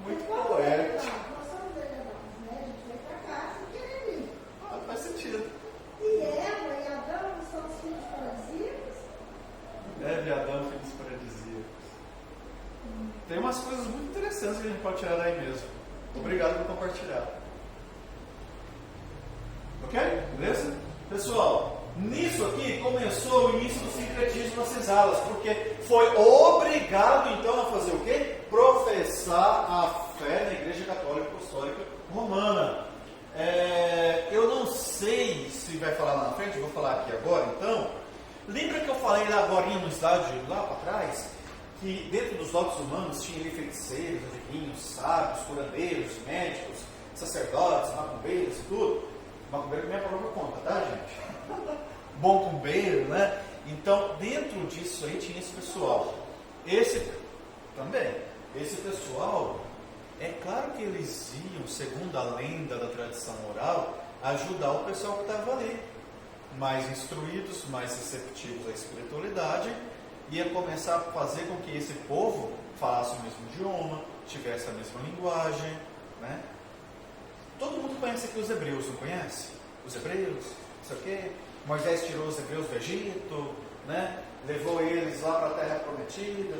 Muito poético. Faz sentido. E Eva e Adão são os filhos paradisíacos? Eva e Adão, filhos paradisíacos. Tem umas coisas muito interessantes que a gente pode tirar daí mesmo. Obrigado por compartilhar. Ok? Beleza? Pessoal, nisso aqui começou o início do sincretismo nas senzalas, porque foi obrigado então a fazer o quê? Professar a fé na Igreja Católica Apostólica Romana. Eu não sei se vai falar lá na frente, eu vou falar aqui agora então. Lembra que eu falei lá agora no estádio, lá para trás, que dentro dos lotes humanos tinha ali feiticeiros, adivinhos, sábios, curandeiros, médicos, sacerdotes, macumbeiros e tudo? Macumbeiro que minha própria conta, tá, gente? Bom cumbeiro, né? Então, dentro disso aí tinha esse pessoal. Esse pessoal, é claro que eles iam, segundo a lenda da tradição oral, ajudar o pessoal que estava ali. Mais instruídos, mais receptivos à espiritualidade, ia começar a fazer com que esse povo falasse o mesmo idioma, tivesse a mesma linguagem, né? Todo mundo conhece aqui os hebreus, não conhece? Os hebreus, não sei o quê. Moisés tirou os hebreus do Egito, né? Levou eles lá para a terra prometida,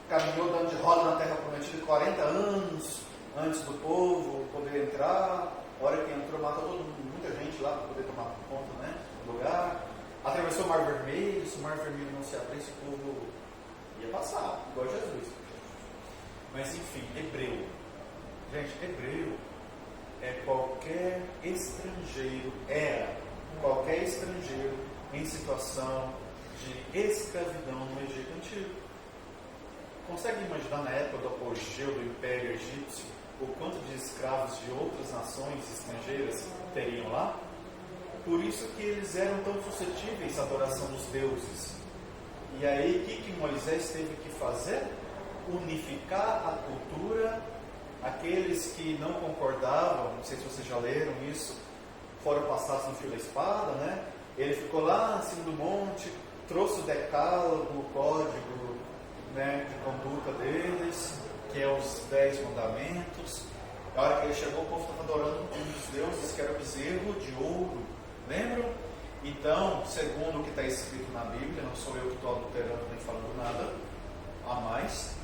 caminhou dando de roda na terra prometida 40 anos antes do povo poder entrar. A hora que entrou, matou muita gente lá para poder tomar conta, né, do lugar. Atravessou o Mar Vermelho. Se o Mar Vermelho não se abrisse, o povo ia passar, igual Jesus. Mas enfim, hebreu. Gente, hebreu é qualquer estrangeiro, qualquer estrangeiro em situação de escravidão no Egito Antigo. Consegue imaginar na época do apogeu do Império Egípcio o quanto de escravos de outras nações estrangeiras teriam lá? Por isso que eles eram tão suscetíveis à adoração dos deuses. E aí, o que Moisés teve que fazer? Unificar a cultura. Aqueles que não concordavam, não sei se vocês já leram isso, foram passados no fio da espada, né? Ele ficou lá em cima do monte, trouxe o decálogo, o código, né, de conduta deles, que é os 10 mandamentos. A hora que ele chegou, o povo estava adorando um dos deuses, que era o bezerro de ouro. Lembram? Então, segundo o que está escrito na Bíblia, não sou eu que estou adulterando nem falando nada a mais,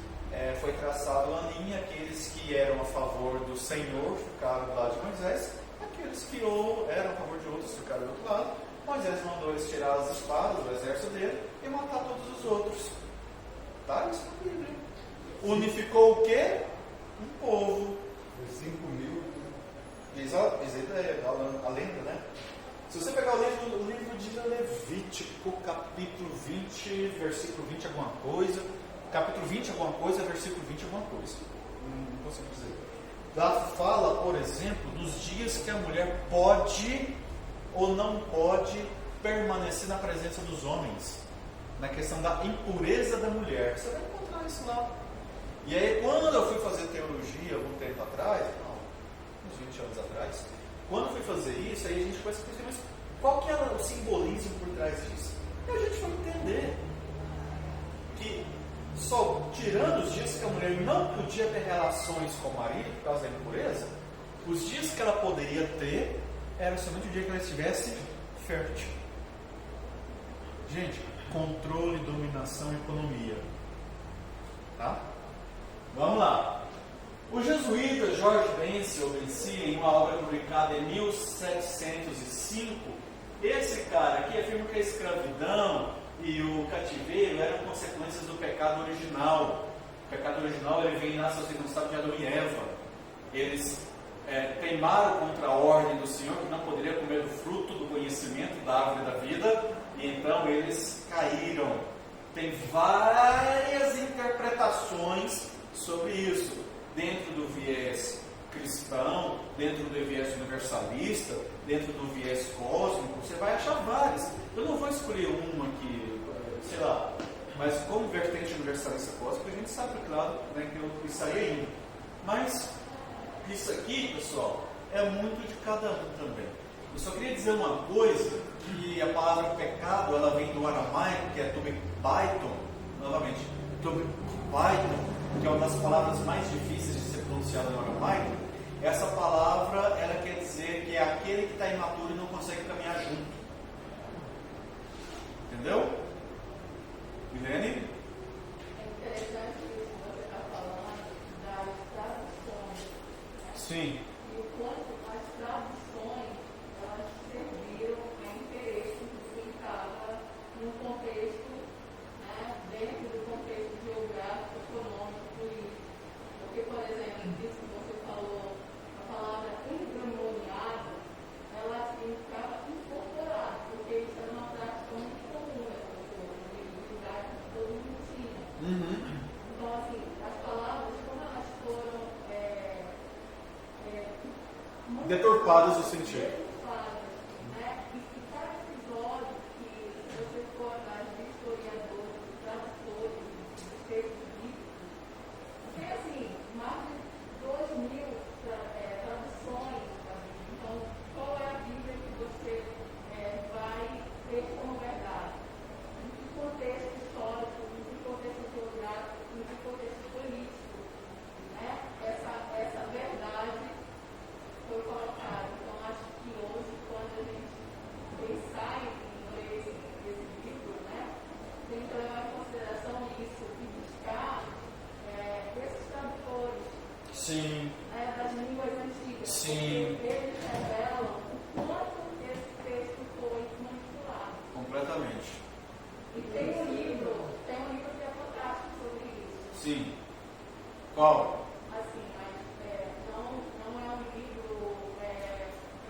foi traçado uma linha. Aqueles que eram a favor do Senhor ficaram do lado de Moisés, aqueles que eram a favor de outros ficaram do outro lado. Moisés mandou eles tirar as espadas do exército dele e matar todos os outros. Tá? Isso na Bíblia. Unificou o quê? Um povo. Foi 5 mil. A lenda, né? Se você pegar o livro de Levítico, capítulo 20, versículo 20 alguma coisa, capítulo 20 alguma coisa, versículo 20 alguma coisa, não consigo dizer. Lá fala, por exemplo, dos dias que a mulher pode ou não pode permanecer na presença dos homens, na questão da impureza da mulher. Você vai encontrar isso lá. E aí, quando eu fui fazer teologia algum tempo atrás, uns 20 anos atrás, quando eu fui fazer isso, aí a gente começa a pensar, mas qual que era o simbolismo por trás disso? E a gente foi entender que só tirando os dias que a mulher não podia ter relações com o marido por causa da impureza, os dias que ela poderia ter era somente o dia que ela estivesse fértil. Gente, controle, dominação, economia. Tá? Vamos lá. O jesuíta George Benci, em uma obra publicada em 1705, esse cara aqui afirma que a escravidão e o cativeiro eram consequências do pecado original. O pecado original ele vem na circunstância de Adão e Eva. Eles teimaram contra a ordem do Senhor, que não poderia comer do fruto do conhecimento da árvore da vida, e então eles caíram. Tem várias interpretações sobre isso, dentro do viés cristão, dentro do viés universalista, dentro do viés cósmico. Você vai achar várias. Eu não vou escolher uma aqui, sei lá, mas como vertente universalista cósmica, a gente sabe, claro, né, que eu estaria indo. Mas isso aqui, pessoal, é muito de cada um também. Eu só queria dizer uma coisa, que a palavra pecado, ela vem do aramaico, que é tubipaiton, novamente, tubipaiton, que é uma das palavras mais difíceis de ser pronunciada no aramaico. Essa palavra, ela quer dizer que é aquele que está imaturo e não consegue caminhar junto. Entendeu? Milene? É interessante isso que você está falando das traduções, né? Sim. E o quanto as traduções, elas serviram a interesse que se estava num contexto, né, dentro do contexto geográfico, econômico, político. Porque, por exemplo, isso que você falou, a palavra endemoniado, ela significava incorporado, porque isso era uma prática muito comum das pessoas, naquele lugar que todo mundo tinha. Então, assim, as palavras, como elas foram Deturpadas o sentido. deturpadas, né? E cada episódio que, se você for atrás de historiadores, de tradutores, de textos bíblicos, tem assim, mais de 2.000 traduções da Bíblia. Então, qual é a Bíblia que você vai ter como verdade? Em que contexto histórico, em que contexto geográfico, em que contexto político, né? Essa verdade foi colocada. Então, acho que hoje, quando a gente pensar em ler esse livro, né, tem que levar em consideração isso e buscar esses tradutores Sim. das línguas antigas. Sim. Porque eles revelam o quanto esse texto foi manipulado. Completamente. E tem um livro que é fantástico sobre isso. Sim. Qual? Assim, mas não é um livro,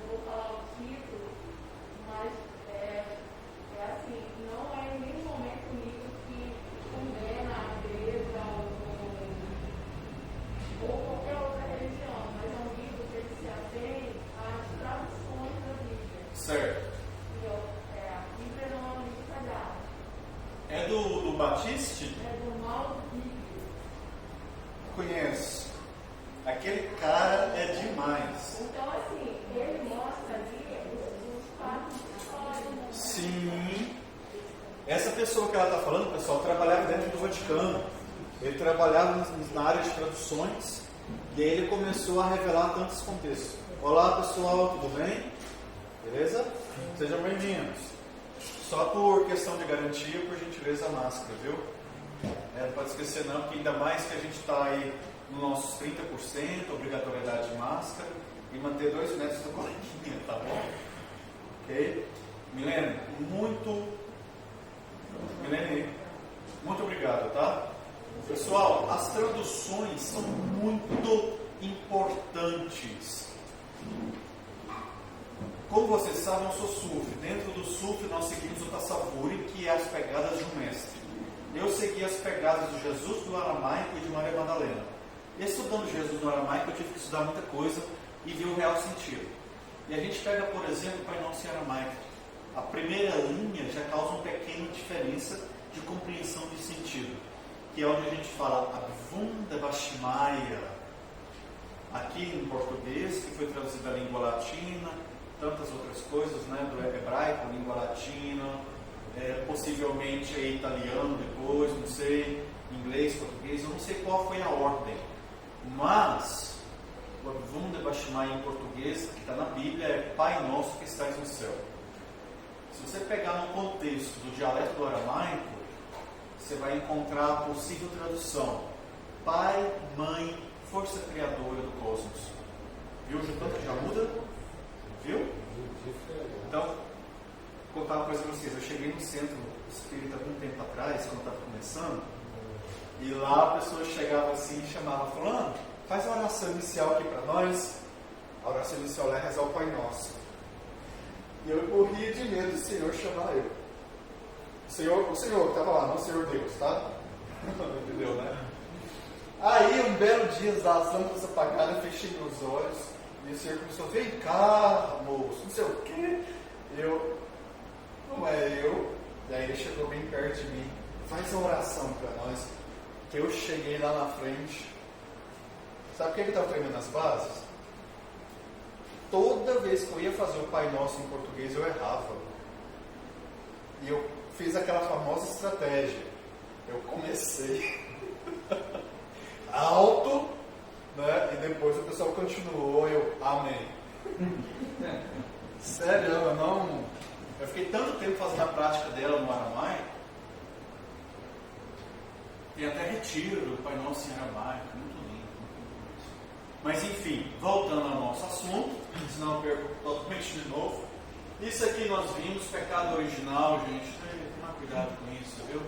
eu vou falar o título, mas assim, não é em nenhum momento um livro que condena a igreja ou qualquer outra religião, mas é um livro que ele se atém às traduções da Bíblia. Certo. E a Bíblia não é um livro sagrado, É do Batiste? é do Mauro Bíblia. Conheço. Aquele cara é demais. Então, assim, ele mostra ali os fatos históricos. Sim. Essa pessoa que ela está falando, pessoal, trabalhava dentro do Vaticano. Ele trabalhava na área de traduções e aí ele começou a revelar tantos contextos. Olá, pessoal, tudo bem? Beleza? Sejam bem-vindos. Só por questão de garantia, por gentileza, a máscara, viu? Não pode esquecer não, porque ainda mais que a gente está aí nos nossos 30%, obrigatoriedade de máscara, e manter 2 metros do coleguinha, tá bom? Ok? Milene, muito obrigado, tá? Pessoal, as traduções são muito importantes. Como vocês sabem, eu sou SUF. Dentro do SUF nós seguimos o Tassavuri, que é as pegadas de um mestre. Eu segui as pegadas de Jesus do aramaico e de Maria Madalena. Estudando Jesus no aramaico, eu tive que estudar muita coisa e ver o real sentido. E a gente pega, por exemplo, o Pai Nosso em aramaico. A primeira linha já causa uma pequena diferença de compreensão de sentido, que é onde a gente fala Abvunda Bashimaya. Aqui em português, que foi traduzido da língua latina, tantas outras coisas, né, do hebraico, língua latina, possivelmente italiano depois, não sei, inglês, português, eu não sei qual foi a ordem, mas o Abvunda Bashimaya em português, que está na Bíblia, é Pai Nosso que estás no céu. Se você pegar no contexto do dialeto do aramaico, você vai encontrar a possível tradução: Pai, Mãe, Força Criadora do Cosmos. Viu o tanto que já muda? Viu? Então, vou contar uma coisa para vocês. Eu cheguei no centro espírita algum tempo atrás, quando estava começando, e lá a pessoa chegava assim e chamava, fulano, faz uma oração inicial aqui para nós. A oração inicial é rezar o Pai Nosso. E eu morria de medo do Senhor chamar eu. O Senhor que estava lá, não o Senhor Deus, tá? Entendeu, né? Aí, um belo dia, as lâmpadas apagadas, fechei meus olhos, e o Senhor começou, vem cá, moço, não sei o quê. Não é eu. E aí ele chegou bem perto de mim, faz uma oração para nós, que eu cheguei lá na frente. Sabe o que ele estava tremendo nas bases? toda vez que eu ia fazer o Pai Nosso em português, eu errava. E eu fiz aquela famosa estratégia. Eu comecei alto, né? E depois o pessoal continuou, eu amém. Sério, eu fiquei tanto tempo fazendo a prática dela no aramaico. Tem até retiro do Pai Nosso em aramaico, muito lindo. Mas enfim, voltando ao nosso assunto, senão eu perco totalmente de novo. Isso aqui nós vimos, pecado original, gente. Tomar cuidado com isso, viu?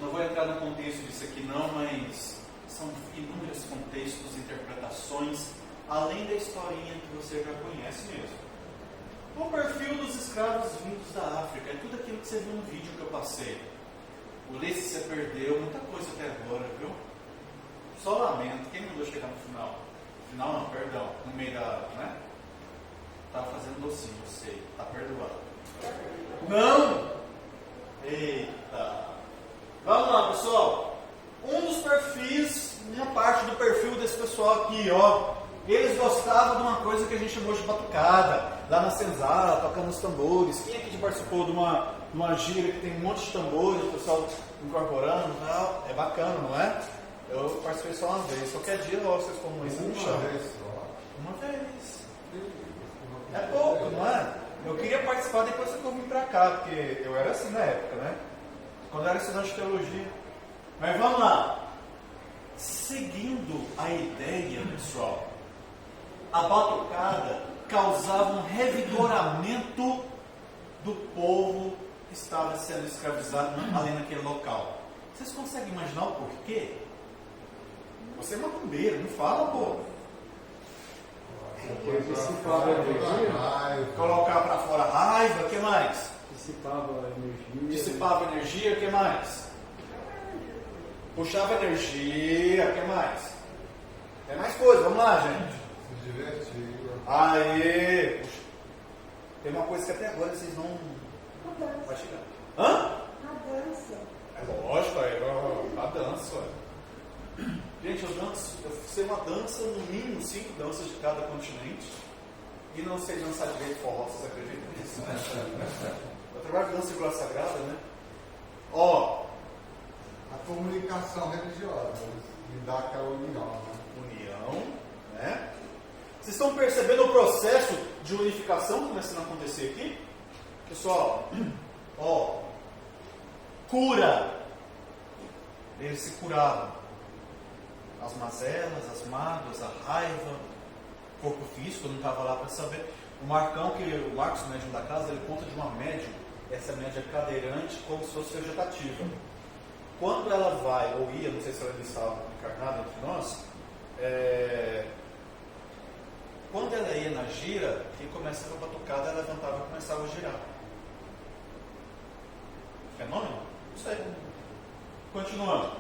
Não vou entrar no contexto disso aqui não, mas são inúmeros contextos, interpretações, além da historinha que você já conhece mesmo. O perfil dos escravos vindos da África, é tudo aquilo que você viu no vídeo que eu passei. O Ulisses, você perdeu muita coisa até agora, viu? Só lamento, quem mandou chegar no final? No final não, perdão, no meio da, né? Estava fazendo docinho, eu sei, tá perdoado. Não! Eita! Vamos lá, pessoal. Um dos perfis, uma parte do perfil desse pessoal aqui, ó. Eles gostavam de uma coisa que a gente chamou de batucada. Lá na senzala, tocando os tambores. Quem aqui participou de uma gira que tem um monte de tambores, o pessoal incorporando e tal? É bacana, não é? Eu participei só uma vez. Qualquer dia vocês como isso me chamam. Uma vez só. Uma vez. É pouco, não é? Eu queria participar depois que eu vim pra cá, porque eu era assim na época, né? Quando eu era estudante de teologia. Mas vamos lá. Seguindo a ideia, pessoal, a batucada causava um revigoramento do povo que estava sendo escravizado ali naquele local. Vocês conseguem imaginar o porquê? Você é macumbeiro, não fala, pô. Dissipava a energia. Colocar para fora a raiva, o que mais? Dissipava a energia. Dissipava energia, o que mais? Puxava energia, o que mais? Tem mais coisa, vamos lá, gente. Se divertia. Aê! Puxa. Tem uma coisa que até agora vocês não... A dança. Vai chegar. Hã? A dança. É lógico, a dança, ué. Gente, eu sei uma dança, no mínimo 5 danças de cada continente. E não sei dançar direito forró, vocês acreditam nisso? Eu trabalho de dança circular sagrada, né? Ó, A comunicação religiosa, e dá aquela união, né? união, né? Vocês estão percebendo o processo de unificação começando a acontecer aqui? Pessoal, ó, cura. Eles se curavam. As mazelas, as mágoas, a raiva, o corpo físico, eu não estava lá para saber. O Marcos, o médium da casa, ele conta de uma médium, essa médium é cadeirante, como se fosse vegetativa. Quando ela vai, ou ia, não sei se ela ainda estava encarnada entre nós, quando ela ia na gira, quem começava a batucada, ela levantava e começava a girar. Fenômeno? Não sei. Continuando.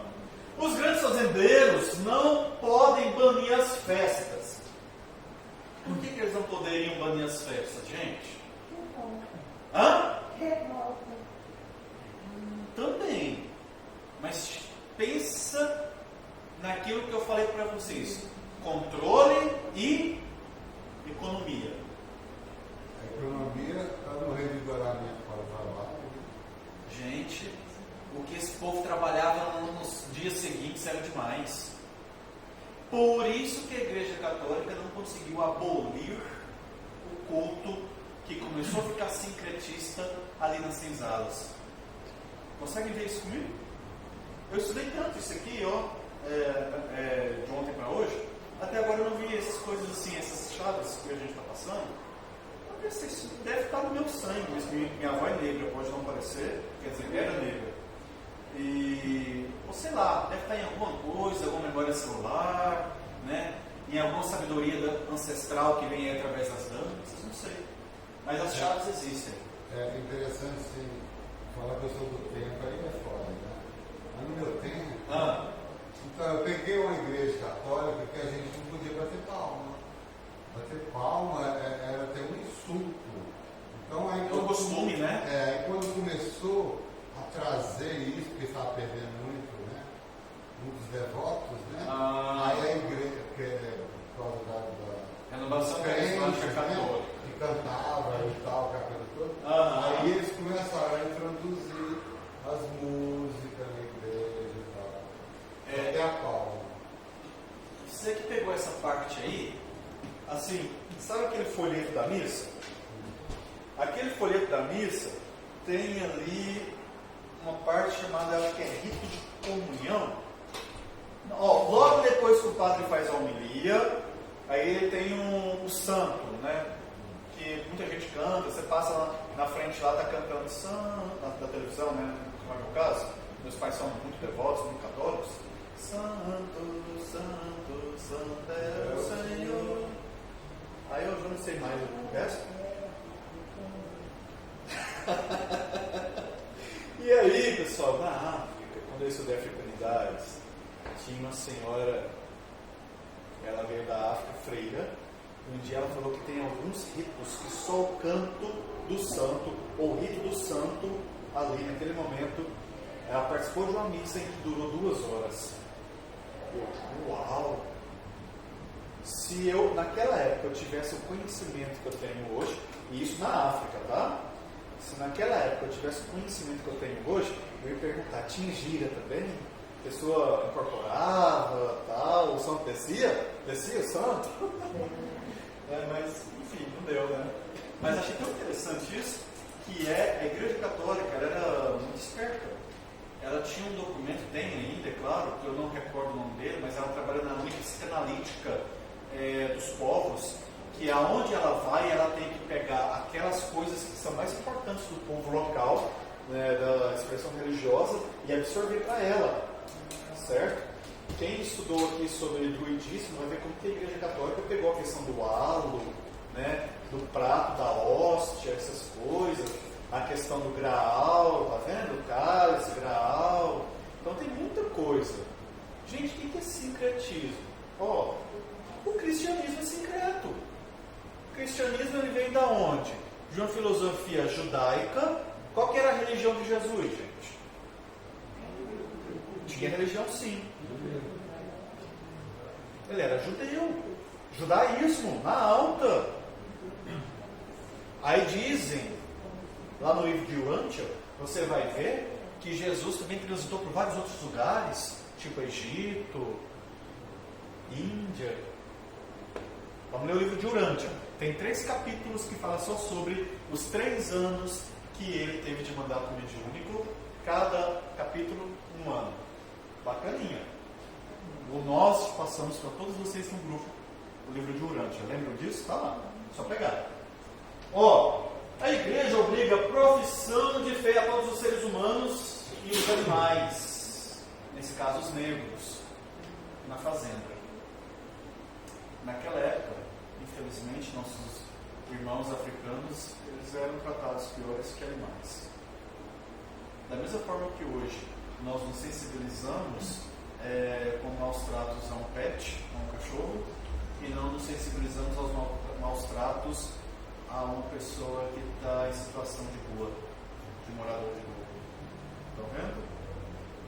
Os grandes fazendeiros não podem banir as festas. Por que eles não poderiam banir as festas, gente? Revolta. Hã? Revolta. Também. Mas pensa naquilo que eu falei para vocês. Controle e economia. A economia está no revigoramento para o trabalho. Gente, o que esse povo trabalhava nos dias seguintes era demais. Por isso que a Igreja Católica não conseguiu abolir o culto que começou a ficar sincretista ali nas senzalas. Conseguem ver isso comigo? Eu estudei tanto isso aqui, ó, de ontem para hoje. Até agora eu não vi essas coisas assim, essas chaves que a gente está passando. Eu pensei, isso deve estar no meu sangue, mas minha avó é negra, pode não parecer, quer dizer, era negra. Ou sei lá, deve estar em alguma coisa, alguma memória celular, né? Em alguma sabedoria ancestral que vem aí através das danças, não sei. Mas as chaves existem. É interessante se falar que eu sou do tempo, aí é foda, né? Mas no meu tempo, então eu peguei uma igreja católica que a gente não podia bater palma. Bater palma era ter um insulto. Então aí É o costume, né? Aí quando começou a trazer isso, porque estava perdendo muito, né? Muitos devotos, né? Aí a igreja, que é por causa da Renovação crente, carismática folheto da missa? Aquele folheto da missa tem ali uma parte chamada, acho que é rito de comunhão. Ó, logo depois que o padre faz a homilia, aí ele tem o santo, né? Que muita gente canta, você passa lá na frente lá, tá cantando santo, da televisão, né? Como é o meu caso, meus pais são muito devotos, muito católicos. Santo, santo, santo é o Senhor. Aí eu já não sei mais o resto. E aí, pessoal, na África, quando eu estudei africanidades, tinha uma senhora, ela veio da África, freira. Um dia ela falou que tem alguns ritos que só o canto do santo, ou o rito do santo, ali naquele momento, ela participou de uma missa que durou 2 horas. Uau! Se eu, naquela época, eu tivesse o conhecimento que eu tenho hoje, e isso na África, tá? Se naquela época eu tivesse o conhecimento que eu tenho hoje, eu ia perguntar, tinha gira também? A pessoa incorporava, tal, o santo descia? Descia o santo? Mas, enfim, não deu, né? Mas achei tão interessante isso, que a Igreja Católica, ela era muito esperta. Ela tinha um documento, tem ainda, é claro, que eu não recordo o nome dele, mas ela trabalha na linha psicanalítica dos povos, que aonde ela vai, ela tem que pegar aquelas coisas que são mais importantes do povo local, né, da expressão religiosa, e absorver para ela, certo? Quem estudou aqui sobre druidismo vai ver como que a Igreja Católica pegou a questão do halo, né, do prato, da hóstia, essas coisas, a questão do graal, tá vendo? O cálice, graal. Então tem muita coisa. Gente, o que é sincretismo? Ó, o cristianismo é sincreto. O cristianismo ele vem da onde? De uma filosofia judaica. Qual que era a religião de Jesus, gente? Tinha religião, sim. Ele era judeu. Judaísmo, na alta. Aí dizem, lá no livro de Urântia, você vai ver que Jesus também transitou por vários outros lugares, tipo Egito, Índia. Vamos ler o livro de Urântia. Tem 3 capítulos que falam só sobre os 3 anos que ele teve de mandato mediúnico. Cada capítulo, 1 ano. Bacaninha. Nós passamos para todos vocês no grupo o livro de Urântia. Lembram disso? Está lá. Só pegar. Ó, a igreja obriga a profissão de fé a todos os seres humanos e os animais. Nesse caso, os negros. Na fazenda. Naquela época, infelizmente, nossos irmãos africanos, eles eram tratados piores que animais. Da mesma forma que hoje nós nos sensibilizamos com maus tratos a um pet, a um cachorro, e não nos sensibilizamos aos maus tratos a uma pessoa que está em situação de rua, de morador de rua. Estão vendo?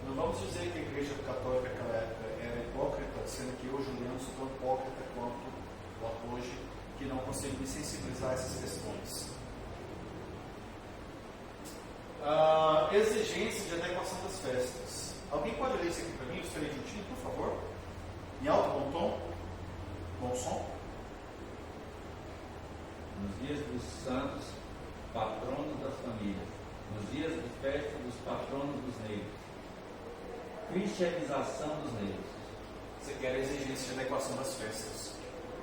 Não vamos dizer que a Igreja Católica naquela época era hipócrita, sendo que hoje olhamos tão hipócrita quanto hoje, que não conseguimos sensibilizar essas questões. Exigência de adequação das festas. Alguém pode ler isso aqui para mim, os 3 juntinhos, por favor? Em alto, bom tom? Bom som? Nos dias dos santos, patronos das famílias, nos dias de festa dos patronos dos negros, cristianização dos negros. Você quer a exigência de adequação das festas.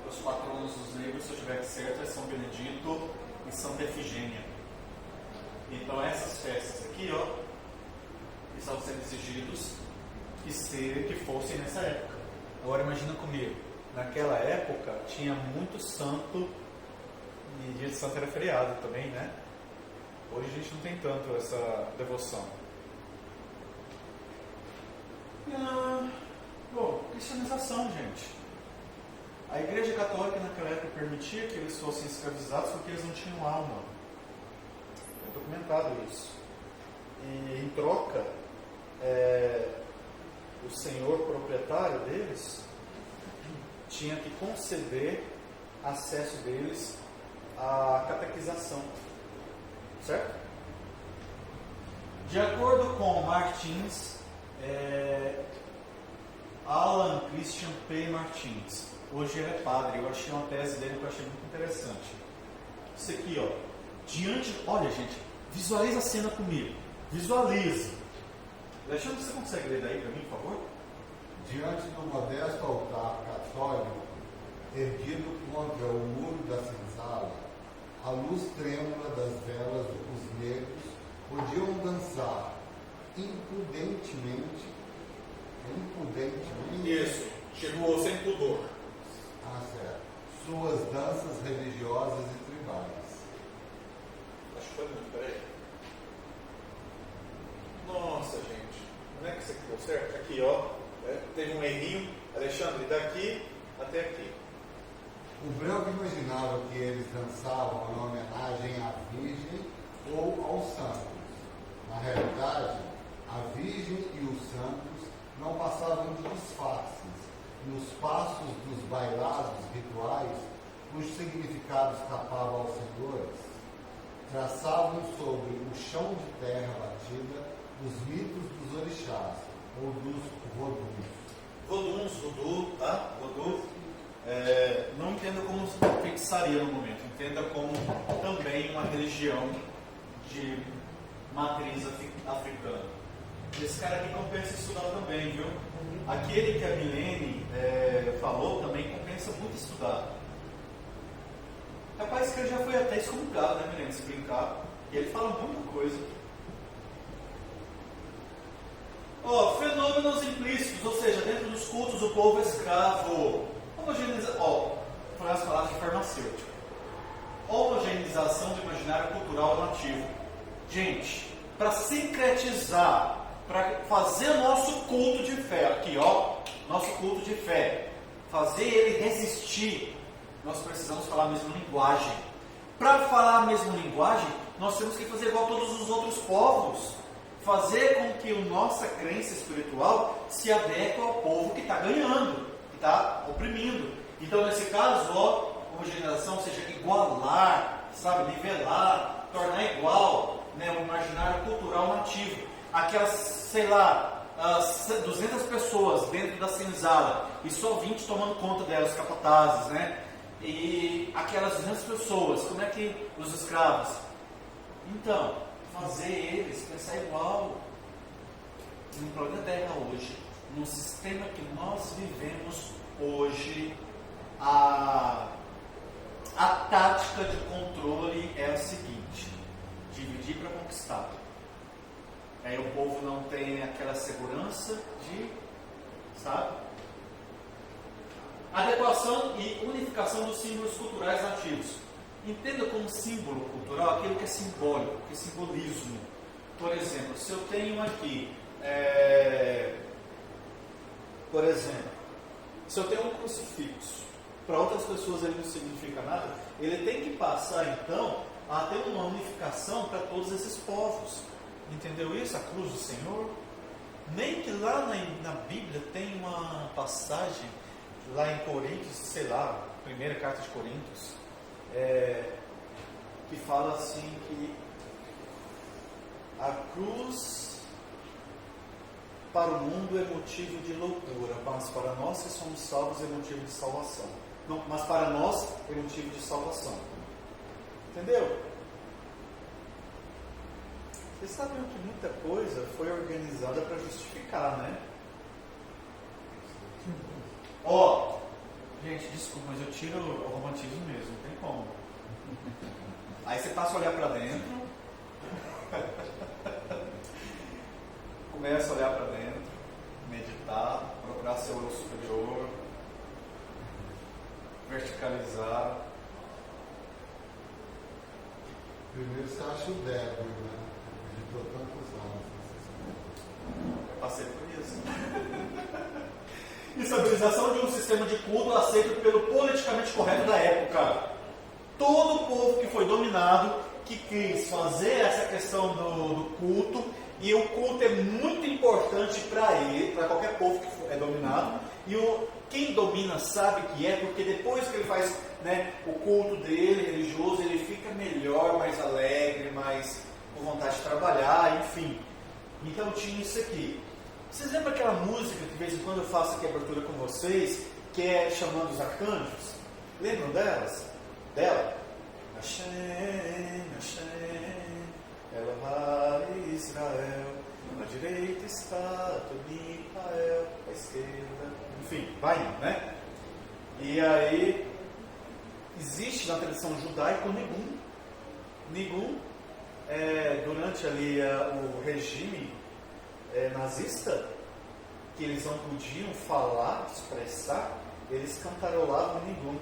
Os patronos dos negros, se eu estiver certo, é São Benedito e Santa Efigênia. Então essas festas aqui, ó, que estão sendo exigidos que fossem nessa época. Agora imagina comigo, naquela época tinha muito santo, e dia de santo era feriado também, né? Hoje a gente não tem tanto essa devoção. Bom, cristianização, gente. A Igreja Católica naquela época permitia que eles fossem escravizados porque eles não tinham alma. É documentado isso. E em troca, o senhor proprietário deles tinha que conceder acesso deles à catequização. Certo? De acordo com Martins, Alan Christian P. Martins. Hoje ele é padre. Eu achei uma tese dele que eu achei muito interessante. Isso aqui, ó. Olha, gente, visualiza a cena comigo. Visualiza. Alexandre, você consegue ler daí para mim, por favor? Diante do modesto altar católico, erguido contra o muro da senzala, a luz trêmula das velas dos negros podiam dançar impudentemente. Isso, chegou sem pudor. Ah, certo. Suas danças religiosas e tribais. Acho que foi muito, peraí. Nossa, gente, não é que você ficou certo? Aqui, ó, teve um errinho. Alexandre, daqui até aqui. O branco imaginava que eles dançavam em homenagem à Virgem ou aos santos. Na realidade, a Virgem e os santos não passavam de disfarces nos passos dos bailados rituais, cujo significado escapava aos senhores, traçavam sobre o chão de terra batida os mitos dos orixás ou dos voduns. Voodoo, tá? Voodoo. Não entenda como feitiçaria no momento, entenda como também uma religião de matriz africana. Esse cara aqui compensa estudar também, viu? Aquele que a Milene falou também compensa muito estudar. Rapaz, que ele já foi até excomungado, né, Milene? Se brincar. E ele fala muita coisa. Fenômenos implícitos, ou seja, dentro dos cultos o povo escravo. Foi as palavras de farmacêutico. Homogeneização do imaginário cultural nativo. Gente, para sincretizar, para fazer o nosso culto de fé, aqui ó, nosso culto de fé, fazer ele resistir, nós precisamos falar a mesma linguagem. Para falar a mesma linguagem, nós temos que fazer igual a todos os outros povos, fazer com que a nossa crença espiritual se adeque ao povo que está ganhando, que está oprimindo. Então, nesse caso, homogeneização, ou seja, igualar, sabe, nivelar, tornar igual, né, o imaginário cultural nativo. Aquelas, sei lá, 200 pessoas dentro da senzala e só 20 tomando conta delas, capatazes, né? E aquelas 200 pessoas, como é que os escravos? Então, fazer eles pensar igual no planeta Terra hoje, no sistema que nós vivemos hoje. A tática de controle é a seguinte: dividir para conquistar. Aí o povo não tem aquela segurança de, sabe? Adequação e unificação dos símbolos culturais nativos. Entenda como símbolo cultural aquilo que é simbólico, que é simbolismo. Por exemplo, se eu tenho aqui, por exemplo, se eu tenho um crucifixo, para outras pessoas ele não significa nada, ele tem que passar então a ter uma unificação para todos esses povos. Entendeu isso? A cruz do Senhor. Nem que lá na Bíblia tem uma passagem, lá em Coríntios, sei lá, primeira carta de Coríntios, que fala assim que a cruz para o mundo é motivo de loucura, mas para nós que somos salvos é motivo de salvação. Não, mas para nós é motivo de salvação. Entendeu? Vocês sabem que muita coisa foi organizada para justificar, né? Gente, desculpa, mas eu tiro o romantismo mesmo, não tem como. Aí você passa a olhar para dentro, começa a olhar para dentro, meditar, procurar seu eu superior, verticalizar. Primeiro você acha o débil, né? Acreditou tantos anos. Eu passei por isso. Estabilização de um sistema de culto aceito pelo politicamente correto da época. Todo povo que foi dominado, que quis fazer essa questão do culto, e o culto é muito importante para ele, para qualquer povo que é dominado, e quem domina sabe que é, porque depois que ele faz, né, o culto dele, religioso, ele fica melhor, mais alegre, mais com vontade de trabalhar, enfim. Então tinha isso aqui. Vocês lembram aquela música que de vez em quando eu faço aqui a abertura com vocês, que é chamando os arcanjos? Lembram delas? Dela? Hashem, Hashem, Elohai Israel, à direita está Micael, à esquerda, enfim, vai indo, né? E aí, existe na tradição judaica o Nigum. Nigum, durante ali o regime nazista, que eles não podiam falar, expressar, eles cantarolavam Nigum.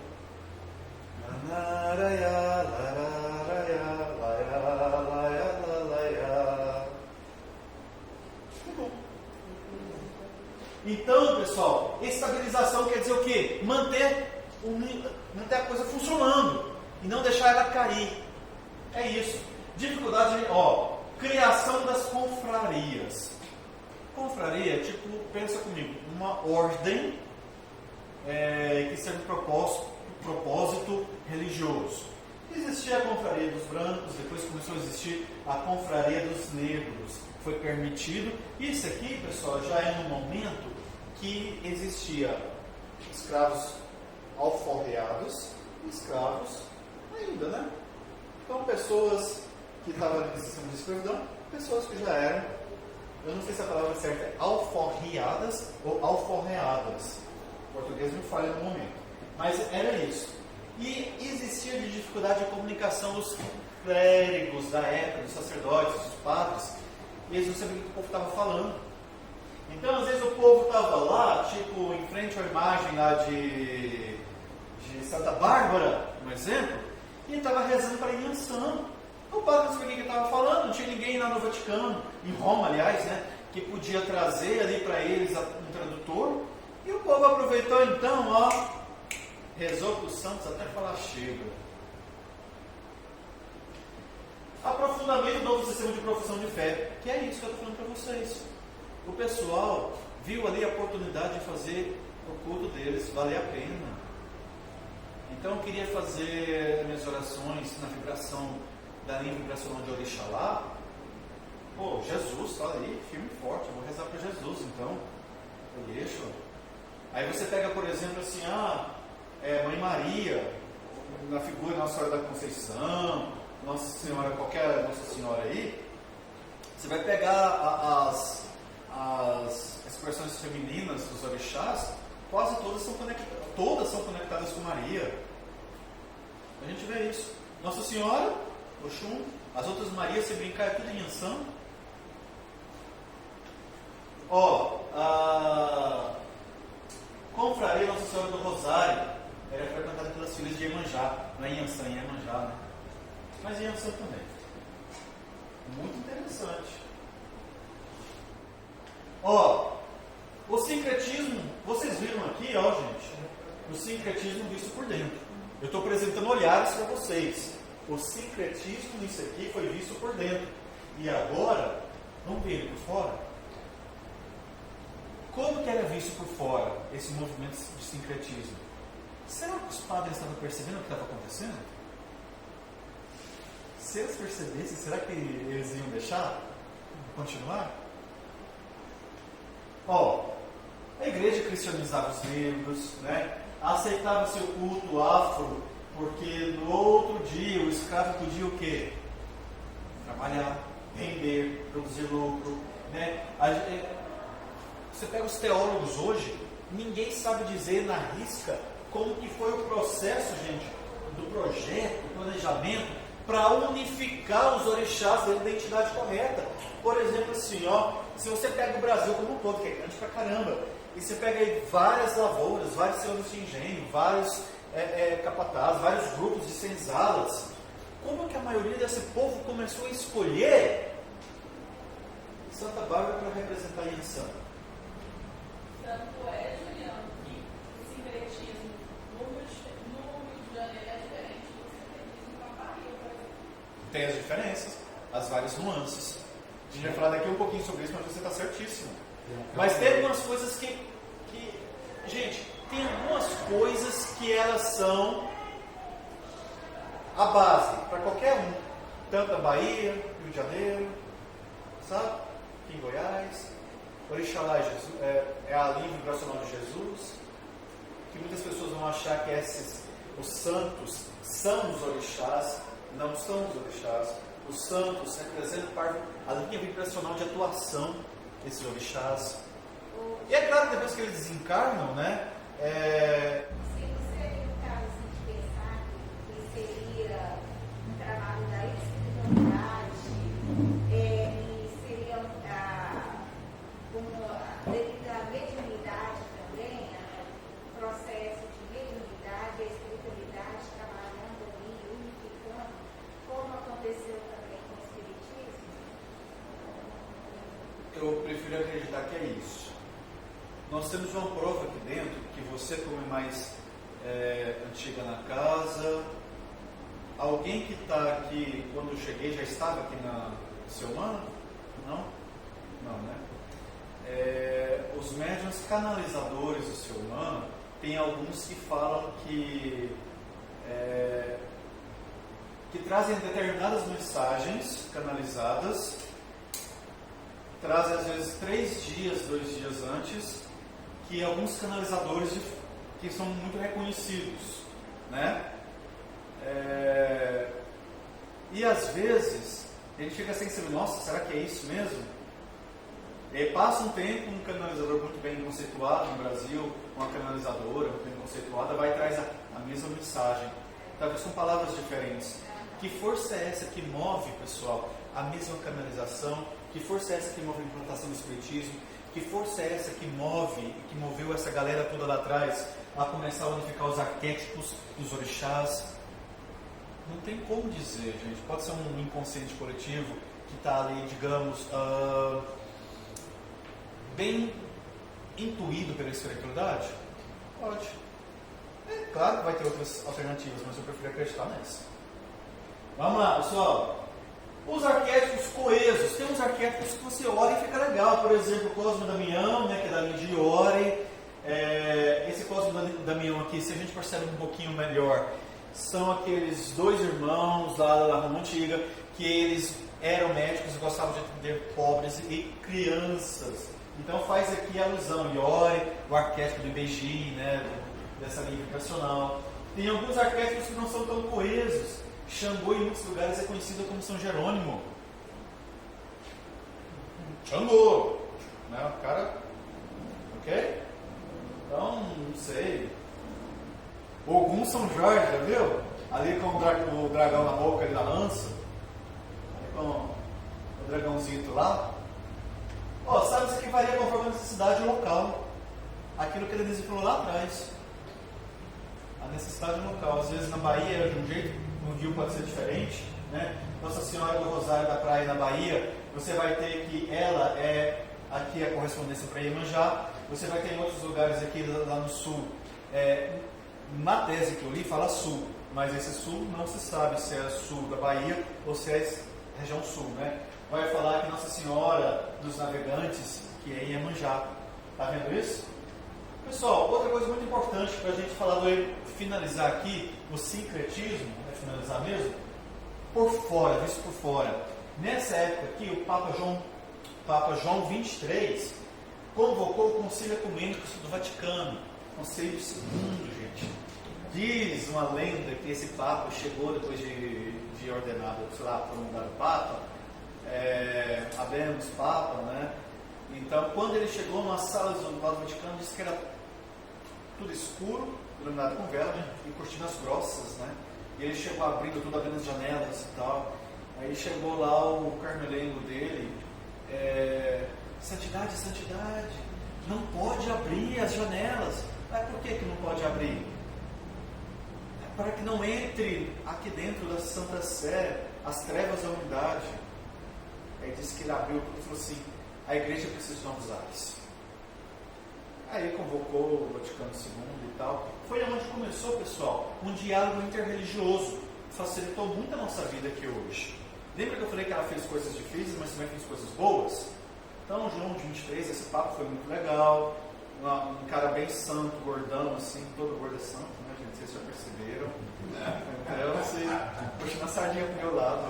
Então, pessoal, estabilização quer dizer o quê? Manter a coisa funcionando e não deixar ela cair. É isso. Dificuldade, criação das confrarias. Confraria é tipo, pensa comigo, uma ordem que serve propósito religioso. Existia a confraria dos brancos, depois começou a existir a confraria dos negros. Foi permitido. Isso aqui, pessoal, já é no momento que existia escravos alforreados e escravos ainda, né? Então, pessoas que estavam em sistema de escravidão, pessoas que já eram, eu não sei se a palavra certa é alforriadas ou alforreadas. O português me falha no momento. Mas era isso. E existia de dificuldade de comunicação dos clérigos da época, dos sacerdotes, dos padres, e eles não sabiam o que o povo estava falando. Então, às vezes o povo estava lá, tipo, em frente à imagem lá de Santa Bárbara, um exemplo, e ele estava rezando para Yansan. O padre não sabia o que ele estava falando, não tinha ninguém lá no Vaticano, em Roma, aliás, né, que podia trazer ali para eles um tradutor. E o povo aproveitou então, rezou para os santos até falar chega. Aprofundamento do novo sistema de profissão de fé, que é isso que eu estou falando para vocês. O pessoal viu ali a oportunidade de fazer o culto deles valer a pena. Então eu queria fazer minhas orações na vibração da linha vibracional de Orixalá. Pô, Jesus está ali, firme e forte, eu vou rezar para Jesus, então. Eu deixo. Aí você pega, por exemplo, assim, Mãe Maria, na figura Nossa Senhora da Conceição, Nossa Senhora, qualquer Nossa Senhora aí, você vai pegar as expressões femininas dos orixás, quase todas são conectadas com Maria. A gente vê isso. Nossa Senhora, Oxum, as outras Marias, se brincar, é tudo em Yansan. Confraria Nossa Senhora do Rosário era frequentada pelas filhas de Iemanjá. Não é Yansan, é Iemanjá, né? Mas Yansan também. Muito interessante. O sincretismo, vocês viram aqui, gente, o sincretismo visto por dentro. Eu estou apresentando olhares para vocês. O sincretismo nisso aqui foi visto por dentro. E agora, vamos ver ele por fora? Como que era visto por fora esse movimento de sincretismo? Será que os padres estavam percebendo o que estava acontecendo? Se eles percebessem, será que eles iam deixar continuar? A igreja cristianizava os negros, né? Aceitava seu culto afro, porque no outro dia o escravo podia o quê? Trabalhar, render, produzir lucro, né? Você pega os teólogos hoje, ninguém sabe dizer na risca como que foi o processo, gente, do projeto, do planejamento, para unificar os orixás da identidade correta. Por exemplo, assim, se você pega o Brasil como um todo, que é grande pra caramba, e você pega aí várias lavouras, vários senhores de engenho, vários capatazes, vários grupos de senzalas, como que a maioria desse povo começou a escolher Santa Bárbara para representar Yansan? Tanto é, Juliano, que o sincretismo no Rio de Janeiro é diferente do sincretismo na Bahia, por exemplo. Tem as diferenças, as várias nuances. A gente vai falar daqui um pouquinho sobre isso, mas você está certíssimo. Mas tem algumas coisas que... Gente, tem algumas coisas que elas são a base para qualquer um. Tanto a Bahia, Rio de Janeiro, sabe? Aqui em Goiás. Orixalá é a linha vibracional de Jesus, que muitas pessoas vão achar que os santos são os orixás, não são os orixás. Os santos representam a linha vibracional de atuação desses orixás. E é claro que depois que eles desencarnam, né? Seria o caso de pensar que seria um trabalho da espiritualidade, e seria devido à mediunidade também, o processo de mediunidade e a espiritualidade trabalhando ali, unificando, como aconteceu também com o espiritismo? Eu prefiro acreditar que é isso. Nós temos uma prova aqui dentro que você, como é mais antiga na casa, alguém que está aqui, quando eu cheguei, já estava aqui na Selmana? Não? Não, né? Os médiuns canalizadores do Selmana, tem alguns que falam que trazem determinadas mensagens canalizadas, trazem às vezes 3 dias, 2 dias antes, que alguns canalizadores que são muito reconhecidos, né? E às vezes a gente fica sem saber, nossa, será que é isso mesmo? E aí passa um tempo, um canalizador muito bem conceituado no Brasil, uma canalizadora muito bem conceituada, vai e traz a mesma mensagem. Talvez com palavras diferentes. Que força é essa que move, pessoal, a mesma canalização? Que força é essa que move a implantação do espiritismo? Que força é essa que moveu essa galera toda lá atrás a começar a unificar os arquétipos dos orixás? Não tem como dizer, gente. Pode ser um inconsciente coletivo que está ali, digamos, bem intuído pela espiritualidade? Pode. É claro que vai ter outras alternativas, mas eu prefiro acreditar nessa. Vamos lá, pessoal. Os arquétipos coesos. Tem uns arquétipos que você olha e fica legal. Por exemplo, o Cosmo Damião, né, que é da linha de Iore. Esse Cosmo Damião aqui, se a gente percebe um pouquinho melhor, são aqueles 2 irmãos lá da Roma Antiga, que eles eram médicos e gostavam de atender pobres e crianças. Então faz aqui a alusão, Iore, o arquétipo do Beijing, né, dessa linha vibracional. Tem alguns arquétipos que não são tão coesos. Xangô em muitos lugares é conhecido como São Jerônimo. Xangô, né, o cara, ok? Então, não sei. Ogum São Jorge, já viu? Ali com o dragão na boca, ele da lança. Ali com o dragãozinho lá. Sabe, isso aqui varia conforme a necessidade local. Aquilo que ele falou lá atrás. A necessidade local. Às vezes na Bahia é de um jeito, no Rio pode ser diferente, né? Nossa Senhora do Rosário da Praia na Bahia, você vai ter que ela é aqui a correspondência para Iemanjá. Você vai ter em outros lugares aqui lá no sul. Na tese que eu li fala sul, mas esse sul não se sabe se é sul da Bahia ou se é região sul, né? Vai falar que Nossa Senhora dos Navegantes, que é Iemanjá. Tá vendo isso? Pessoal, outra coisa muito importante para a gente falar finalizar aqui, o sincretismo, finalizar mesmo, por fora, visto por fora. Nessa época aqui, o Papa João 23 convocou o Concílio Ecumênico do Vaticano, Concílio II, gente. Diz uma lenda que esse Papa chegou depois de ordenado, sei lá, promulgado Papa, Habemus Papa, né? Então, quando ele chegou nas salas do Vaticano, disse que era tudo escuro, iluminado com vela, e cortinas grossas, né? E ele chegou abrindo tudo, abrindo as janelas e tal. Aí chegou lá o carmelengo dele, santidade, santidade, não pode abrir as janelas. Mas por que não pode abrir? É para que não entre aqui dentro da Santa Sé as trevas da unidade. Aí disse que ele abriu tudo e falou assim: a igreja precisa de novos ares. Aí convocou o Vaticano II e tal. Foi onde começou, pessoal, um diálogo interreligioso. Facilitou muito a nossa vida aqui hoje. Lembra que eu falei que ela fez coisas difíceis, mas também fez coisas boas? Então, João de 23, esse papo foi muito legal. Um cara bem santo, gordão, assim, todo gordo é santo, né, gente? Vocês já perceberam. Então, assim, puxando a sardinha pro meu lado,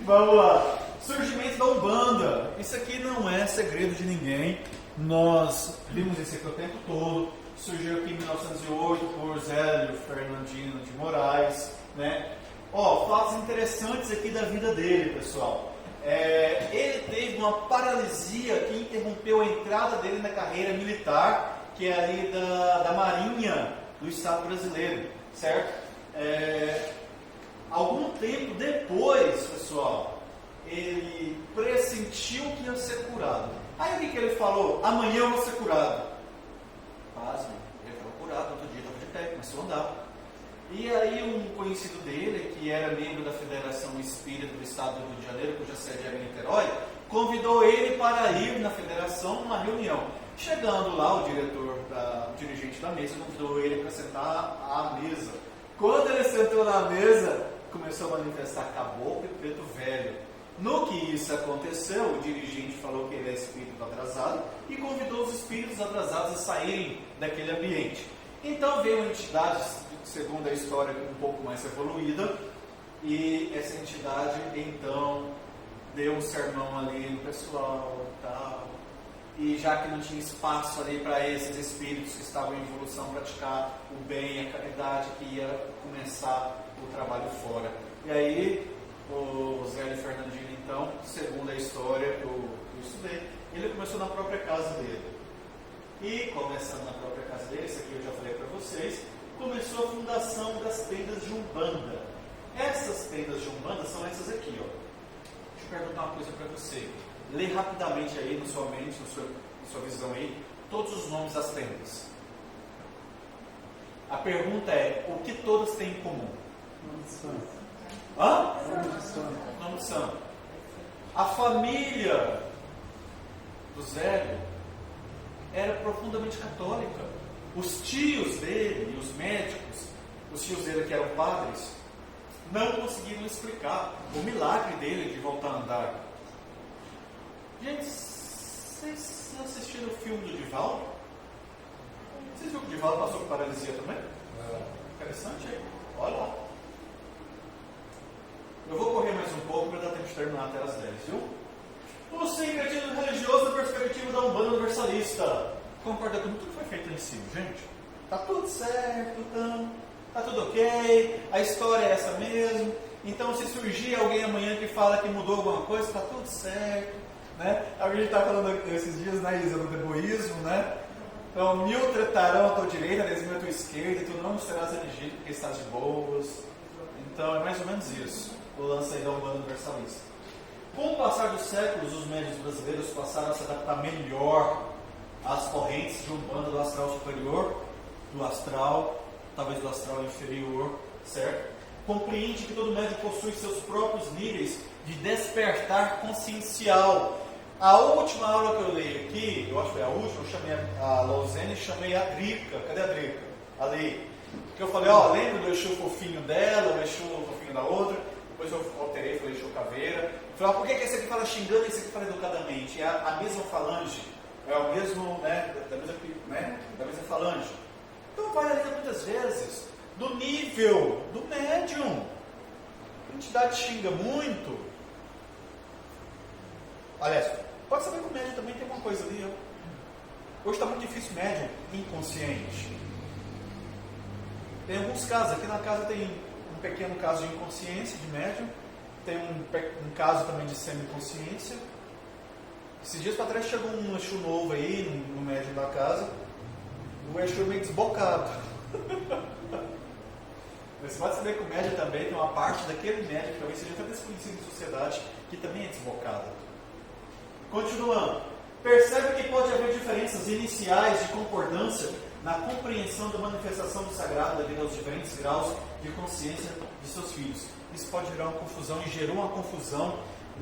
Vamos lá. Surgimento da Umbanda. Isso aqui não é segredo de ninguém. Nós vimos isso aqui o tempo todo. Surgiu aqui em 1908 por Zélio Fernandino de Moraes, né? Ó, fatos interessantes aqui da vida dele, pessoal. Ele teve uma paralisia que interrompeu a entrada dele na carreira militar, que é ali da Marinha do Estado brasileiro, certo? Algum tempo depois, pessoal, ele pressentiu que ia ser curado. Aí o que ele falou? Amanhã eu vou ser curado. Pasme, ele estava curado, outro dia estava de pé, começou a andar. E aí um conhecido dele, que era membro da Federação Espírita do Estado do Rio de Janeiro, cuja sede era em Niterói, convidou ele para ir na federação numa reunião. Chegando lá, o dirigente da mesa convidou ele para sentar à mesa. Quando ele sentou na mesa, começou a manifestar caboclo e preto velho. No que isso aconteceu, o dirigente falou que ele é espírito atrasado e convidou os espíritos atrasados a saírem daquele ambiente. Então veio uma entidade, segundo a história, um pouco mais evoluída, e essa entidade então deu um sermão ali no pessoal e tal, e já que não tinha espaço ali para esses espíritos que estavam em evolução praticar o bem, a caridade, que ia começar o trabalho fora. E aí o Zélio Fernandino, então, segundo a história que eu estudei, ele começou na própria casa dele. E começando na própria casa dele, isso aqui eu já falei para vocês, começou a fundação das tendas de Umbanda. Essas tendas de Umbanda são essas aqui, ó. Deixa eu perguntar uma coisa para você. Lê rapidamente aí na sua mente, na sua visão aí, todos os nomes das tendas. A pergunta é, o que todas têm em comum? Nome de santo. Hã? Nome de santo. Nome de santo. A família do Zélio era profundamente católica. Os tios dele e os médicos, os tios dele que eram padres, não conseguiram explicar o milagre dele de voltar a andar. Gente, vocês assistiram o filme do Divaldo? Vocês viram que o Divaldo passou por paralisia também? Interessante, hein? Olha lá. Eu vou correr mais um pouco para dar tempo de terminar até as 10, viu? O sincretismo religioso da perspectiva da Umbanda Universalista. Concorda com tudo que foi feito em cima, gente? Tá tudo certo, então, tá tudo ok, a história é essa mesmo. Então, se surgir alguém amanhã que fala que mudou alguma coisa, tá tudo certo, né? A gente tá falando esses dias, né, Isa, do deboísmo, né? Então, 1000 tretarão à tua direita, 10.000 à tua esquerda, e tu não serás elegido porque estás de boas. Então, é mais ou menos isso, o lance aí da Umbanda Universalista. Com o passar dos séculos, os médiuns brasileiros passaram a se adaptar melhor às correntes de Umbanda do astral superior, do astral, talvez do astral inferior, certo? Compreende que todo médium possui seus próprios níveis de despertar consciencial. A última aula que eu leio aqui, eu acho que foi a última, eu chamei a Lausene e chamei a Drica. Cadê a Drica? Ali. Que eu falei, ó, lembra do Exu fofinho dela, o Exu fofinho da outra? Depois eu alterei, falei Exu caveira. Falei, por que esse aqui fala xingando e esse aqui fala educadamente? É a mesma falange. É o mesmo, né, da mesma falange. Então varia muitas vezes do nível do médium. A entidade xinga muito. Aliás, pode saber que o médium também tem uma coisa ali. Hoje está muito difícil médium inconsciente. Tem alguns casos, aqui na casa tem um pequeno caso de inconsciência de médium, tem um caso também de semiconsciência. Esses dias para trás chegou um Exu novo aí no médium da casa, o Exu meio desbocado. Mas você pode saber que o médium também tem uma parte daquele médium que talvez seja até desconhecido em sociedade, que também é desbocada. Continuando, percebe que pode haver diferenças iniciais de concordância na compreensão da manifestação do sagrado devido aos diferentes graus de consciência de seus filhos. Isso pode gerar uma confusão e gerou uma confusão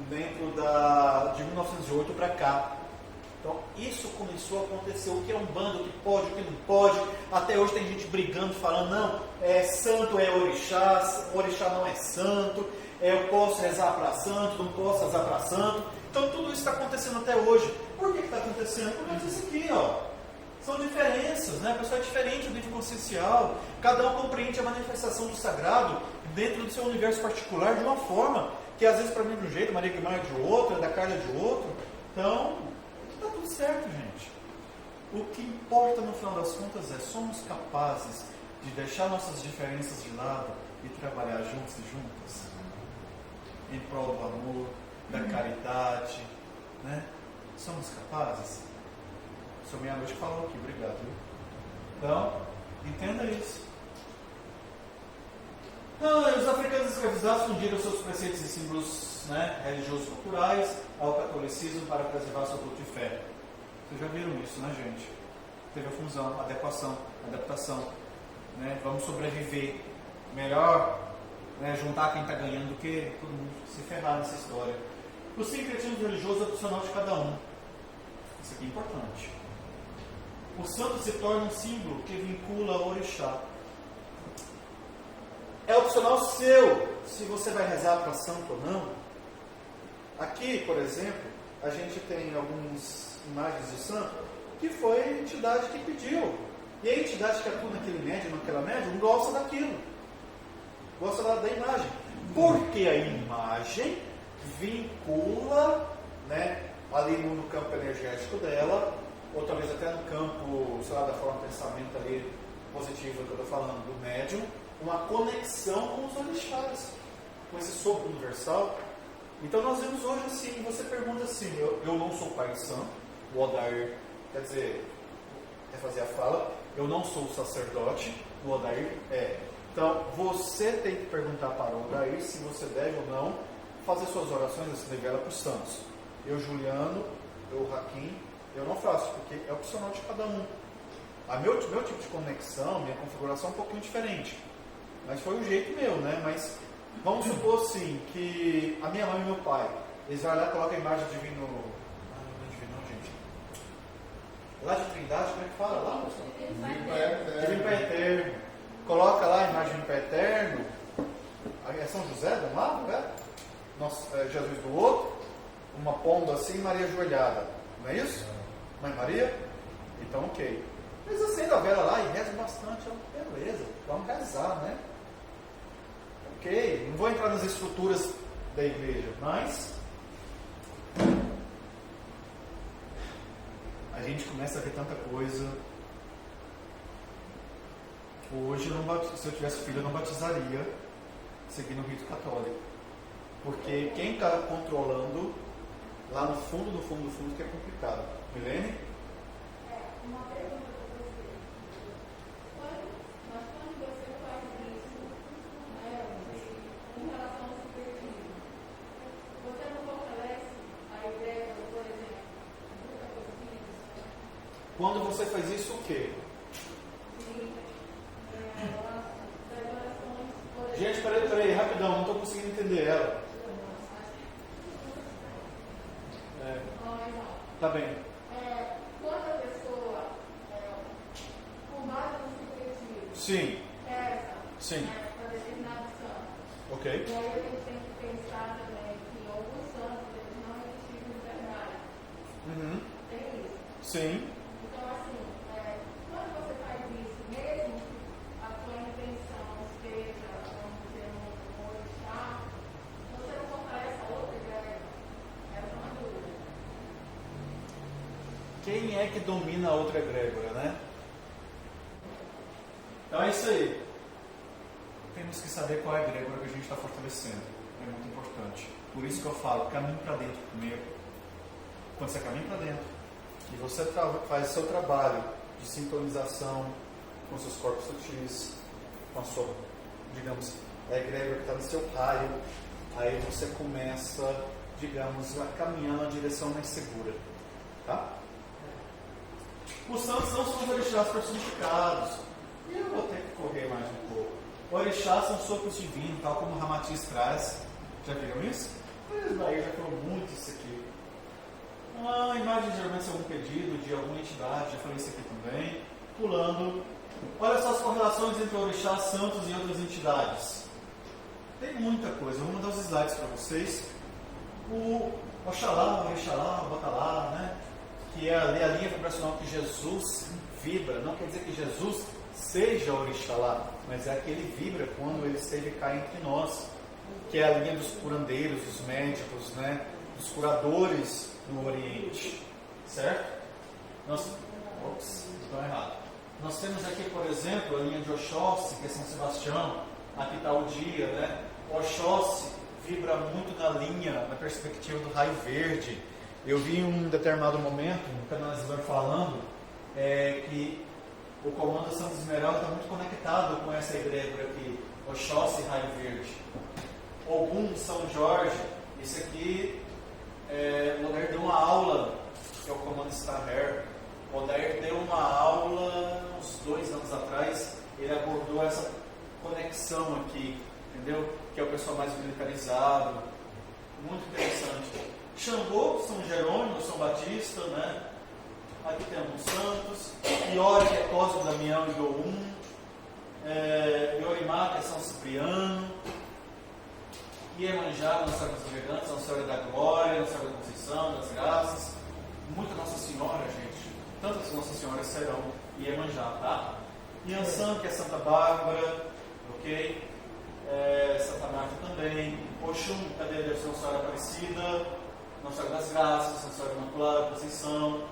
dentro de 1908 para cá. Então, isso começou a acontecer. O que é Umbanda, o que pode, o que não pode. Até hoje tem gente brigando, falando, não, santo é orixá não é santo, eu posso rezar para santo, não posso rezar para santo. Então, tudo isso está acontecendo até hoje. Por que está acontecendo? Porque isso aqui, ó, são diferenças, né? A pessoa é diferente do nível consciencial. Cada um compreende a manifestação do sagrado dentro do seu universo particular de uma forma que às vezes para mim é de um jeito, Maria Guimarães é de outro, é da Carla é de outro. Então, está tudo certo, gente. O que importa no final das contas é, somos capazes de deixar nossas diferenças de lado e trabalhar juntos e juntas? Em prol do amor, da caridade, né? Somos capazes? O Sr. Meia-Noite falou aqui, obrigado. Viu? Então, entenda isso. Então, os africanos escravizados fundiram seus preceitos e símbolos, né, religiosos culturais ao catolicismo para preservar seu culto de fé. Vocês já viram isso, né, gente? Teve a fusão, a adequação, a adaptação. Né? Vamos sobreviver. Melhor, né, juntar quem está ganhando do que todo mundo se ferrar nessa história. O sincretismo religioso é opcional de cada um. Isso aqui é importante. O santo se torna um símbolo que vincula ao orixá. É opcional seu, se você vai rezar para santo ou não. Aqui, por exemplo, a gente tem algumas imagens de santo que foi a entidade que pediu. E a entidade que atua naquele médium, naquela médium, gosta daquilo. Gosta da imagem. Porque a imagem vincula, né, ali no campo energético dela, ou talvez até no campo, sei lá, da forma de pensamento ali positivo que eu estou falando, do médium, uma conexão com os orixás, com esse sopro universal. Então nós vemos hoje assim, você pergunta assim, eu não sou pai de santo, o Odair, quer dizer, quer fazer a fala, eu não sou sacerdote, o Odair é. Então você tem que perguntar para o Odair se você deve ou não fazer suas orações, se devela para os santos. Eu, Juliano, eu, Raquim, eu não faço, porque é opcional de cada um. Meu tipo de conexão, minha configuração é um pouquinho diferente. Mas foi um jeito meu, né? Mas vamos supor assim, que a minha mãe e meu pai, eles vão lá e colocam a imagem de divino. Não é divino, não, gente. Lá de Trindade, como é que fala lá? Divino Pai Eterno. Coloca lá a imagem do Pai Eterno. É São José de um lado, né? Jesus do outro. Uma pomba assim, Maria ajoelhada. Não é isso? Mãe Maria? Então, ok. Mas acende a vela lá e reza bastante. Beleza, vamos rezar, né? Ok, não vou entrar nas estruturas da igreja, mas a gente começa a ver tanta coisa. Hoje, se eu tivesse filho, eu não batizaria seguindo o rito católico. Porque quem está controlando, lá no fundo, que é complicado. Milene? Uma pergunta para você. Mas quando você faz isso, né, em relação ao sincretismo, você não fortalece a ideia, por exemplo, do catolicismo? Quando você faz isso, o quê? Das orações, por exemplo. Gente, peraí, rapidão, não estou conseguindo entender ela. Tá bem. Quando a pessoa, com base no sincretismo, Sim. reza, Sim. né, para determinado santo, Ok. e aí a gente tem que pensar também que alguns santos eles não existem de verdade. Uhum. Tem isso. Sim. Então, assim, quando você faz isso, mesmo que a sua intenção esteja, vamos dizer, no orixá, você não fortalece a outra ideia. Essa é uma dúvida. Quem é que domina a outra egrégora, né? Então é isso aí. Temos que saber qual é a egrégora que a gente está fortalecendo. É muito importante. Por isso que eu falo, caminhe para dentro primeiro. Quando você caminha para dentro e você faz o seu trabalho de sintonização com seus corpos sutis, com a sua, digamos, a egrégora que está no seu raio, aí você começa, digamos, a caminhar na direção mais segura. Tá? Os santos não são os orixás personificados. E eu vou ter que correr mais um pouco. Orixás são sopros divinos, tal como o Ramatiz traz. Já viram isso? Mas daí já falou muito isso aqui. A imagem geralmente é algum pedido de alguma entidade, já falei isso aqui também. Pulando. Olha só as correlações entre orixás, santos e outras entidades. Tem muita coisa. Vou mandar os slides para vocês. O Oxalá, o Orixalá, o Batalá, né? Que é a linha vibracional que Jesus vibra. Não quer dizer que Jesus seja Orixalá, mas é que ele vibra quando ele esteve cá entre nós. que é a linha dos curandeiros, dos médicos, né? Dos curadores do Oriente, certo? Ops, estou errado. Nós temos aqui, por exemplo, a linha de Oxóssi, que é São Sebastião. Aqui está o dia, né? Oxóssi vibra muito na linha, na perspectiva do raio verde. Eu vi em um determinado momento, um canalizador falando que o comando Santa Esmeralda está muito conectado com essa egrégora aqui, Oxóssi e raio verde. Ogum, São Jorge, esse aqui, o Odair deu uma aula, que é o comando Starhair. O Odair deu uma aula uns 2 anos atrás, ele abordou essa conexão aqui, entendeu? Que é o pessoal mais militarizado, muito interessante. Xangô, São Jerônimo, São Batista, né? Aqui tem alguns santos. Iori, que é Cosmo, Damião e Doum. Iorimá, que é São Cipriano. Iemanjá, Nossa Senhora dos Navegantes, Nossa Senhora da Glória, Nossa Senhora da Conceição, das Graças. Muita Nossa Senhora, gente. Tantas Nossas Senhoras serão Iemanjá, tá? Iansã, que é Santa Bárbara, ok? Santa Marta também. Oxum, cadê a Nossa Senhora Aparecida? Nossa Senhora das Graças, Nossa Senhora Imaculada, Conceição.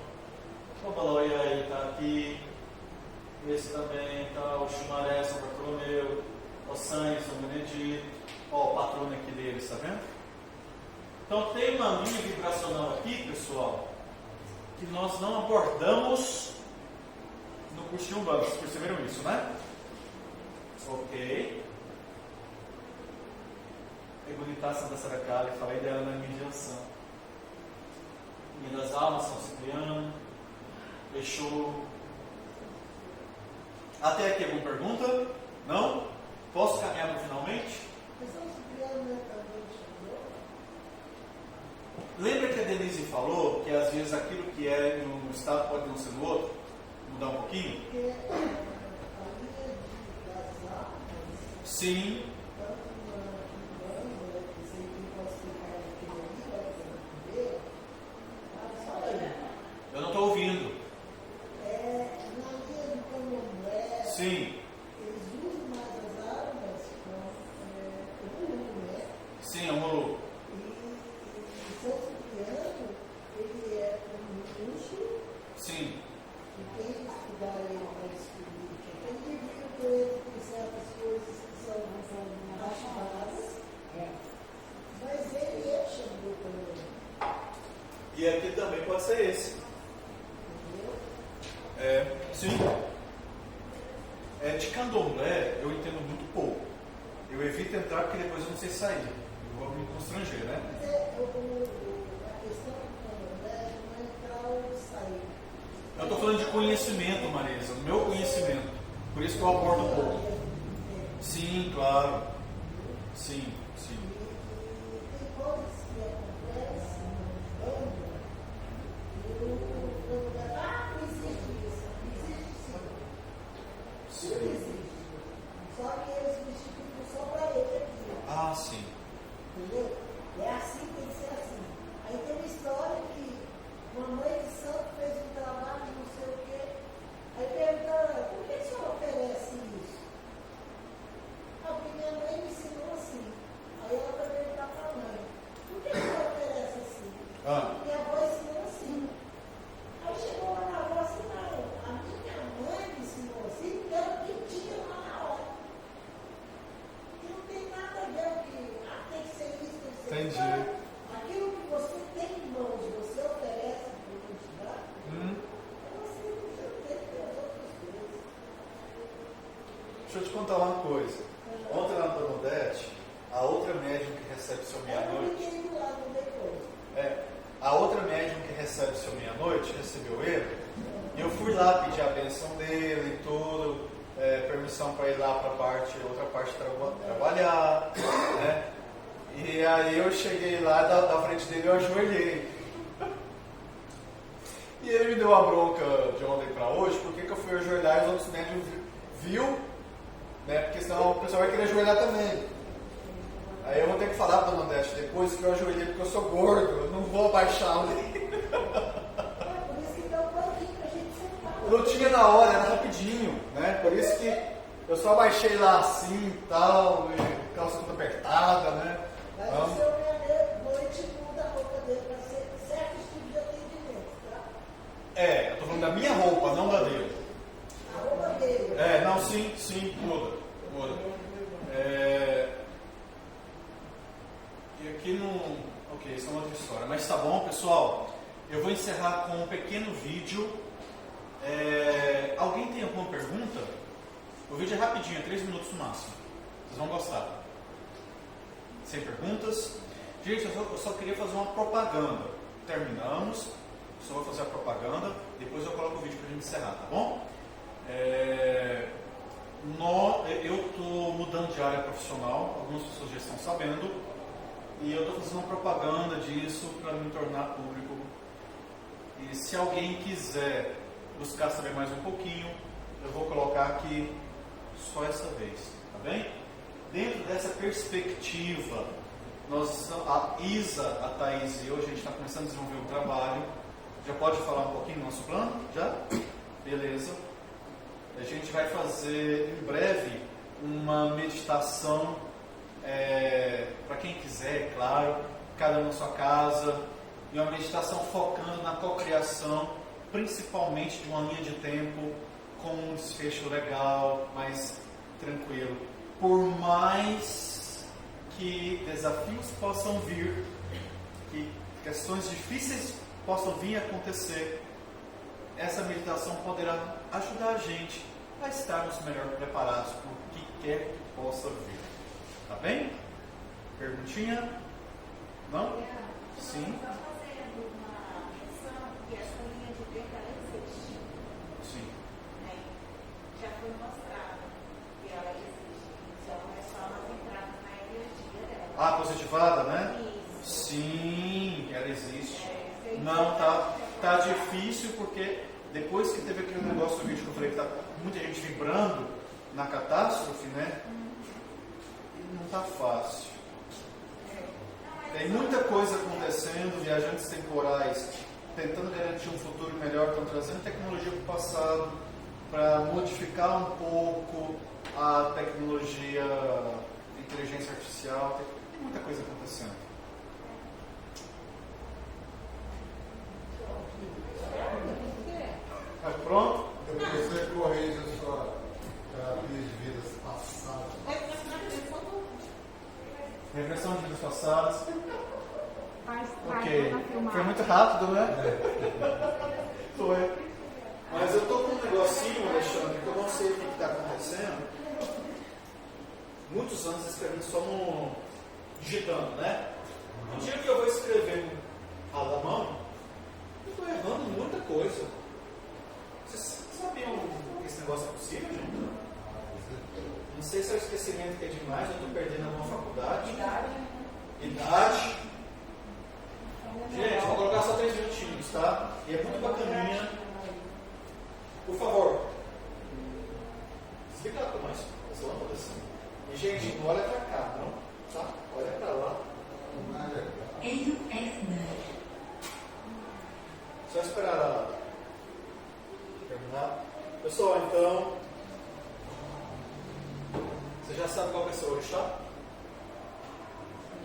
O Balauiaí está aqui. Esse também está o Xumaré, São Bartolomeu. O Sangue, São Benedito. Ó, o patrono aqui deles, está vendo? Então tem uma linha vibracional aqui, pessoal, que nós não abordamos no curso de Umbanda. Vocês perceberam isso, né? Ok. Egunitação da Saracali, falei dela na mediação. Linha das Almas, São Cipriano, Exu. Até aqui alguma pergunta? Não? Posso caminhar para finalmente? Lembra que a Denise falou que às vezes aquilo que é em um estado pode não ser no outro? Mudar um pouquinho? Sim. Eu não estou ouvindo. Sim. Sim, é um Mulu. Sim. E aqui também pode ser esse. Sim. De candomblé eu entendo muito pouco. Eu evito entrar porque depois eu não sei sair. Eu vou me constranger, né? Eu estou falando de conhecimento, Marisa, o meu conhecimento. Por isso que eu abordo um pouco. Sim, claro. Sim, sim. Só que eles justificam só para ele aqui. Ah, sim. Entendeu? É assim, tem que ser assim. Aí tem uma história que uma mãe de santo fez um trabalho, não sei o quê. Aí perguntaram, por que o senhor oferece isso? Porque minha mãe me ensinou assim. Aí ela vai perguntar para a mãe, por que o senhor oferece assim? Minha avó ensinou assim. Aí chegou lá na avó assim, não, a minha mãe me ensinou assim, porque era o que tinha lá na hora. E não tem nada a ver com que tem que ser isso, tem que ser isso. Entendi. Aquilo que você tem em mãos, você oferece para o candidato, você não tem que ter as outras coisas. Deixa eu te contar uma coisa. Ontem lá no Odete, a outra médium que recebe seu meia-noite. A outra médium que recebe seu meia-noite recebeu ele. E eu fui lá pedir a benção dele e tudo, permissão para ir lá para outra parte trabalhar, né? E aí eu cheguei lá, da frente dele eu ajoelhei. E ele me deu uma bronca de ontem para hoje, porque que eu fui ajoelhar e os outros médiums viu, né? Porque senão o pessoal vai querer ajoelhar também. Aí eu vou ter que falar para o Dona Odete depois que eu ajoelhei porque eu sou gordo, eu não vou abaixar ali. Por isso que dá um pouquinho para a gente sentar. Eu não tinha na hora, era rapidinho, né? Por isso que eu só abaixei lá assim e tal, e calça toda apertada, né? Mas o seu noite muda a roupa dele para ser certos tipos de atendimento, tá? Eu tô falando da minha roupa, não da dele. A roupa dele. Não, sim, muda. E aqui não... Ok, isso é uma outra história. Mas tá bom, pessoal. Eu vou encerrar com um pequeno vídeo. Alguém tem alguma pergunta? O vídeo é rapidinho, 3 minutos no máximo. Vocês vão gostar. Sem perguntas? Gente, eu só queria fazer uma propaganda. Terminamos. Só vou fazer a propaganda. Depois eu coloco o vídeo pra gente encerrar, tá bom? Eu estou mudando de área profissional. Algumas pessoas já estão sabendo. E eu estou fazendo uma propaganda disso para me tornar público. E se alguém quiser buscar saber mais um pouquinho, eu vou colocar aqui só essa vez, tá bem? Dentro dessa perspectiva, a Isa, a Thaís e eu, a gente está começando a desenvolver um trabalho. Já pode falar um pouquinho do nosso plano? Já? Beleza. A gente vai fazer em breve uma meditação, para quem quiser, claro, cada um na sua casa, e uma meditação focando na cocriação, principalmente de uma linha de tempo com um desfecho legal, mais tranquilo. Por mais que desafios possam vir, que questões difíceis possam vir a acontecer, essa meditação poderá ajudar a gente a estarmos melhor preparados para o que quer que possa vir. Tá bem? Perguntinha? Não? Sim? Só fazendo uma menção que essa linha de tempo ela existe. Sim. Né? Já foi mostrado que ela existe. Só é só nós entrarmos na energia dela. Positivada, né? Isso. Sim, ela existe. Sei Não, que tá difícil porque depois que teve aquele negócio do vídeo que eu falei que tá muita gente vibrando na catástrofe, né? Não tá fácil. Tem muita coisa acontecendo, viajantes temporais tentando garantir um futuro melhor, estão trazendo tecnologia para o passado para modificar um pouco a tecnologia, a inteligência artificial. Tem muita coisa acontecendo. Tá pronto? Depois você corrige a sua terapia de vidas passadas. Regressão de vidas passadas. Faz Ok. na filmagem. Foi muito rápido, né? Foi. Mas eu tô com um negocinho, Alexandre, que eu não sei o que está acontecendo. Muitos anos escrevendo só no digitando, né? No dia que eu vou escrever no da mão, eu estou errando muita coisa. Vocês sabiam que esse negócio é possível, gente? Não sei se é o esquecimento que é demais, eu estou perdendo alguma faculdade. Idade. Gente, vou colocar só 3 minutinhos, tá? E é muito bacaninha. Por favor. Desliga lá com essa lâmpada assim. E, gente, não olha pra cá, não. Tá? Olha pra lá. Só esperar ela terminar. Pessoal, então, você já sabe qual vai ser o orixá?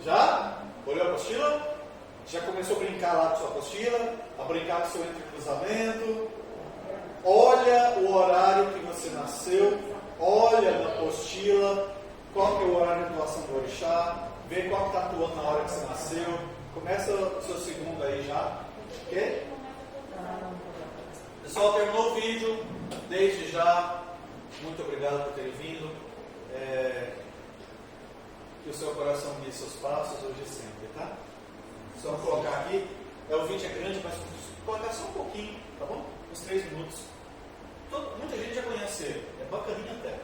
Já? Olhou a apostila? Já começou a brincar lá com sua apostila? A brincar com o seu entrecruzamento? Olha o horário que você nasceu, olha na apostila qual que é o horário de atuação do orixá, vê qual que está atuando na hora que você nasceu. Começa o seu segundo aí já. Ok? Pessoal, terminou o vídeo. Desde já, muito obrigado por terem vindo. Que o seu coração guie seus passos hoje e sempre, tá? Só colocar aqui. O vídeo é grande, mas colocar só um pouquinho, tá bom? Uns 3 minutos. Muita gente já conhece ele. É bacaninha até.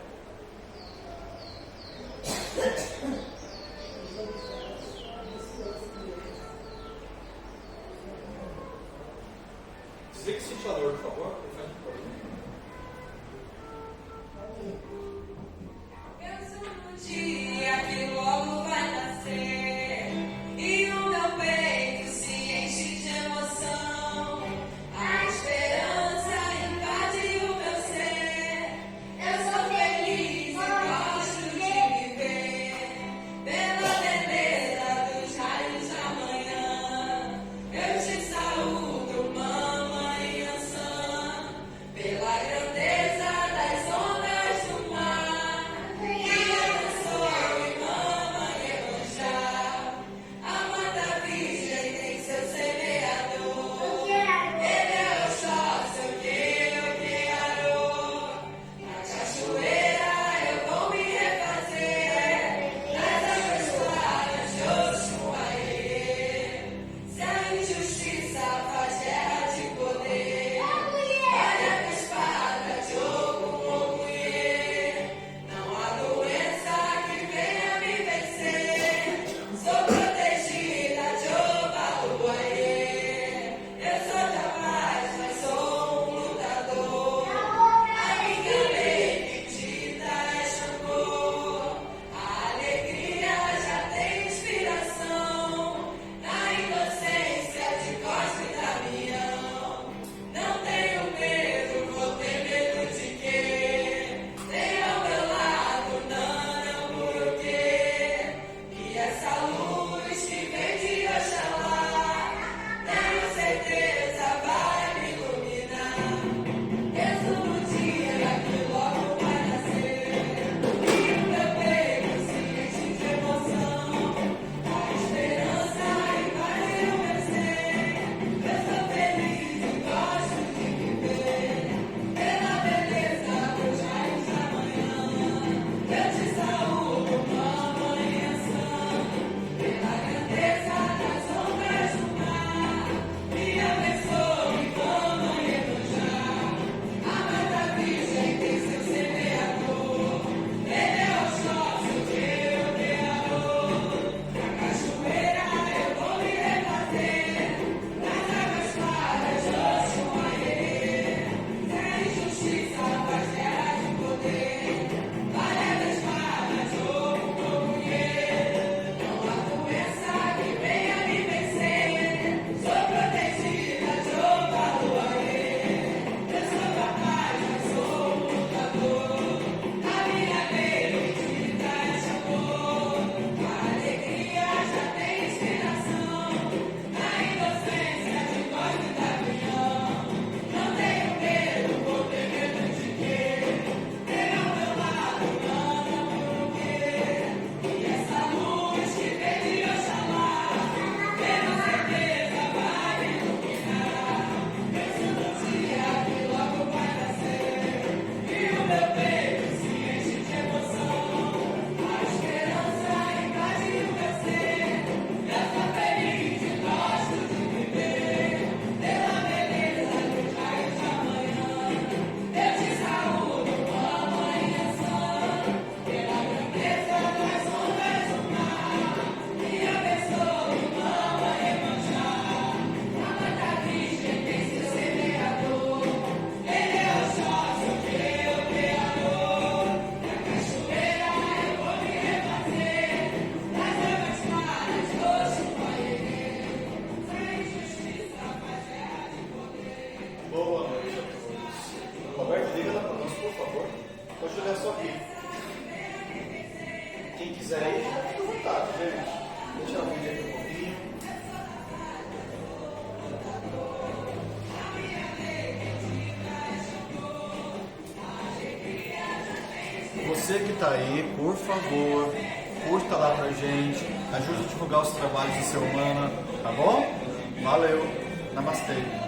Desliga esse ventilador, por favor. Penso no dia que logo vai nascer e o meu peito se enche de emoção. A esperança invade o meu ser. Eu sou feliz e gosto de viver. você que está aí, por favor, curta lá pra gente, ajude a divulgar os trabalhos do Seu Humana, tá bom? Valeu, namastê.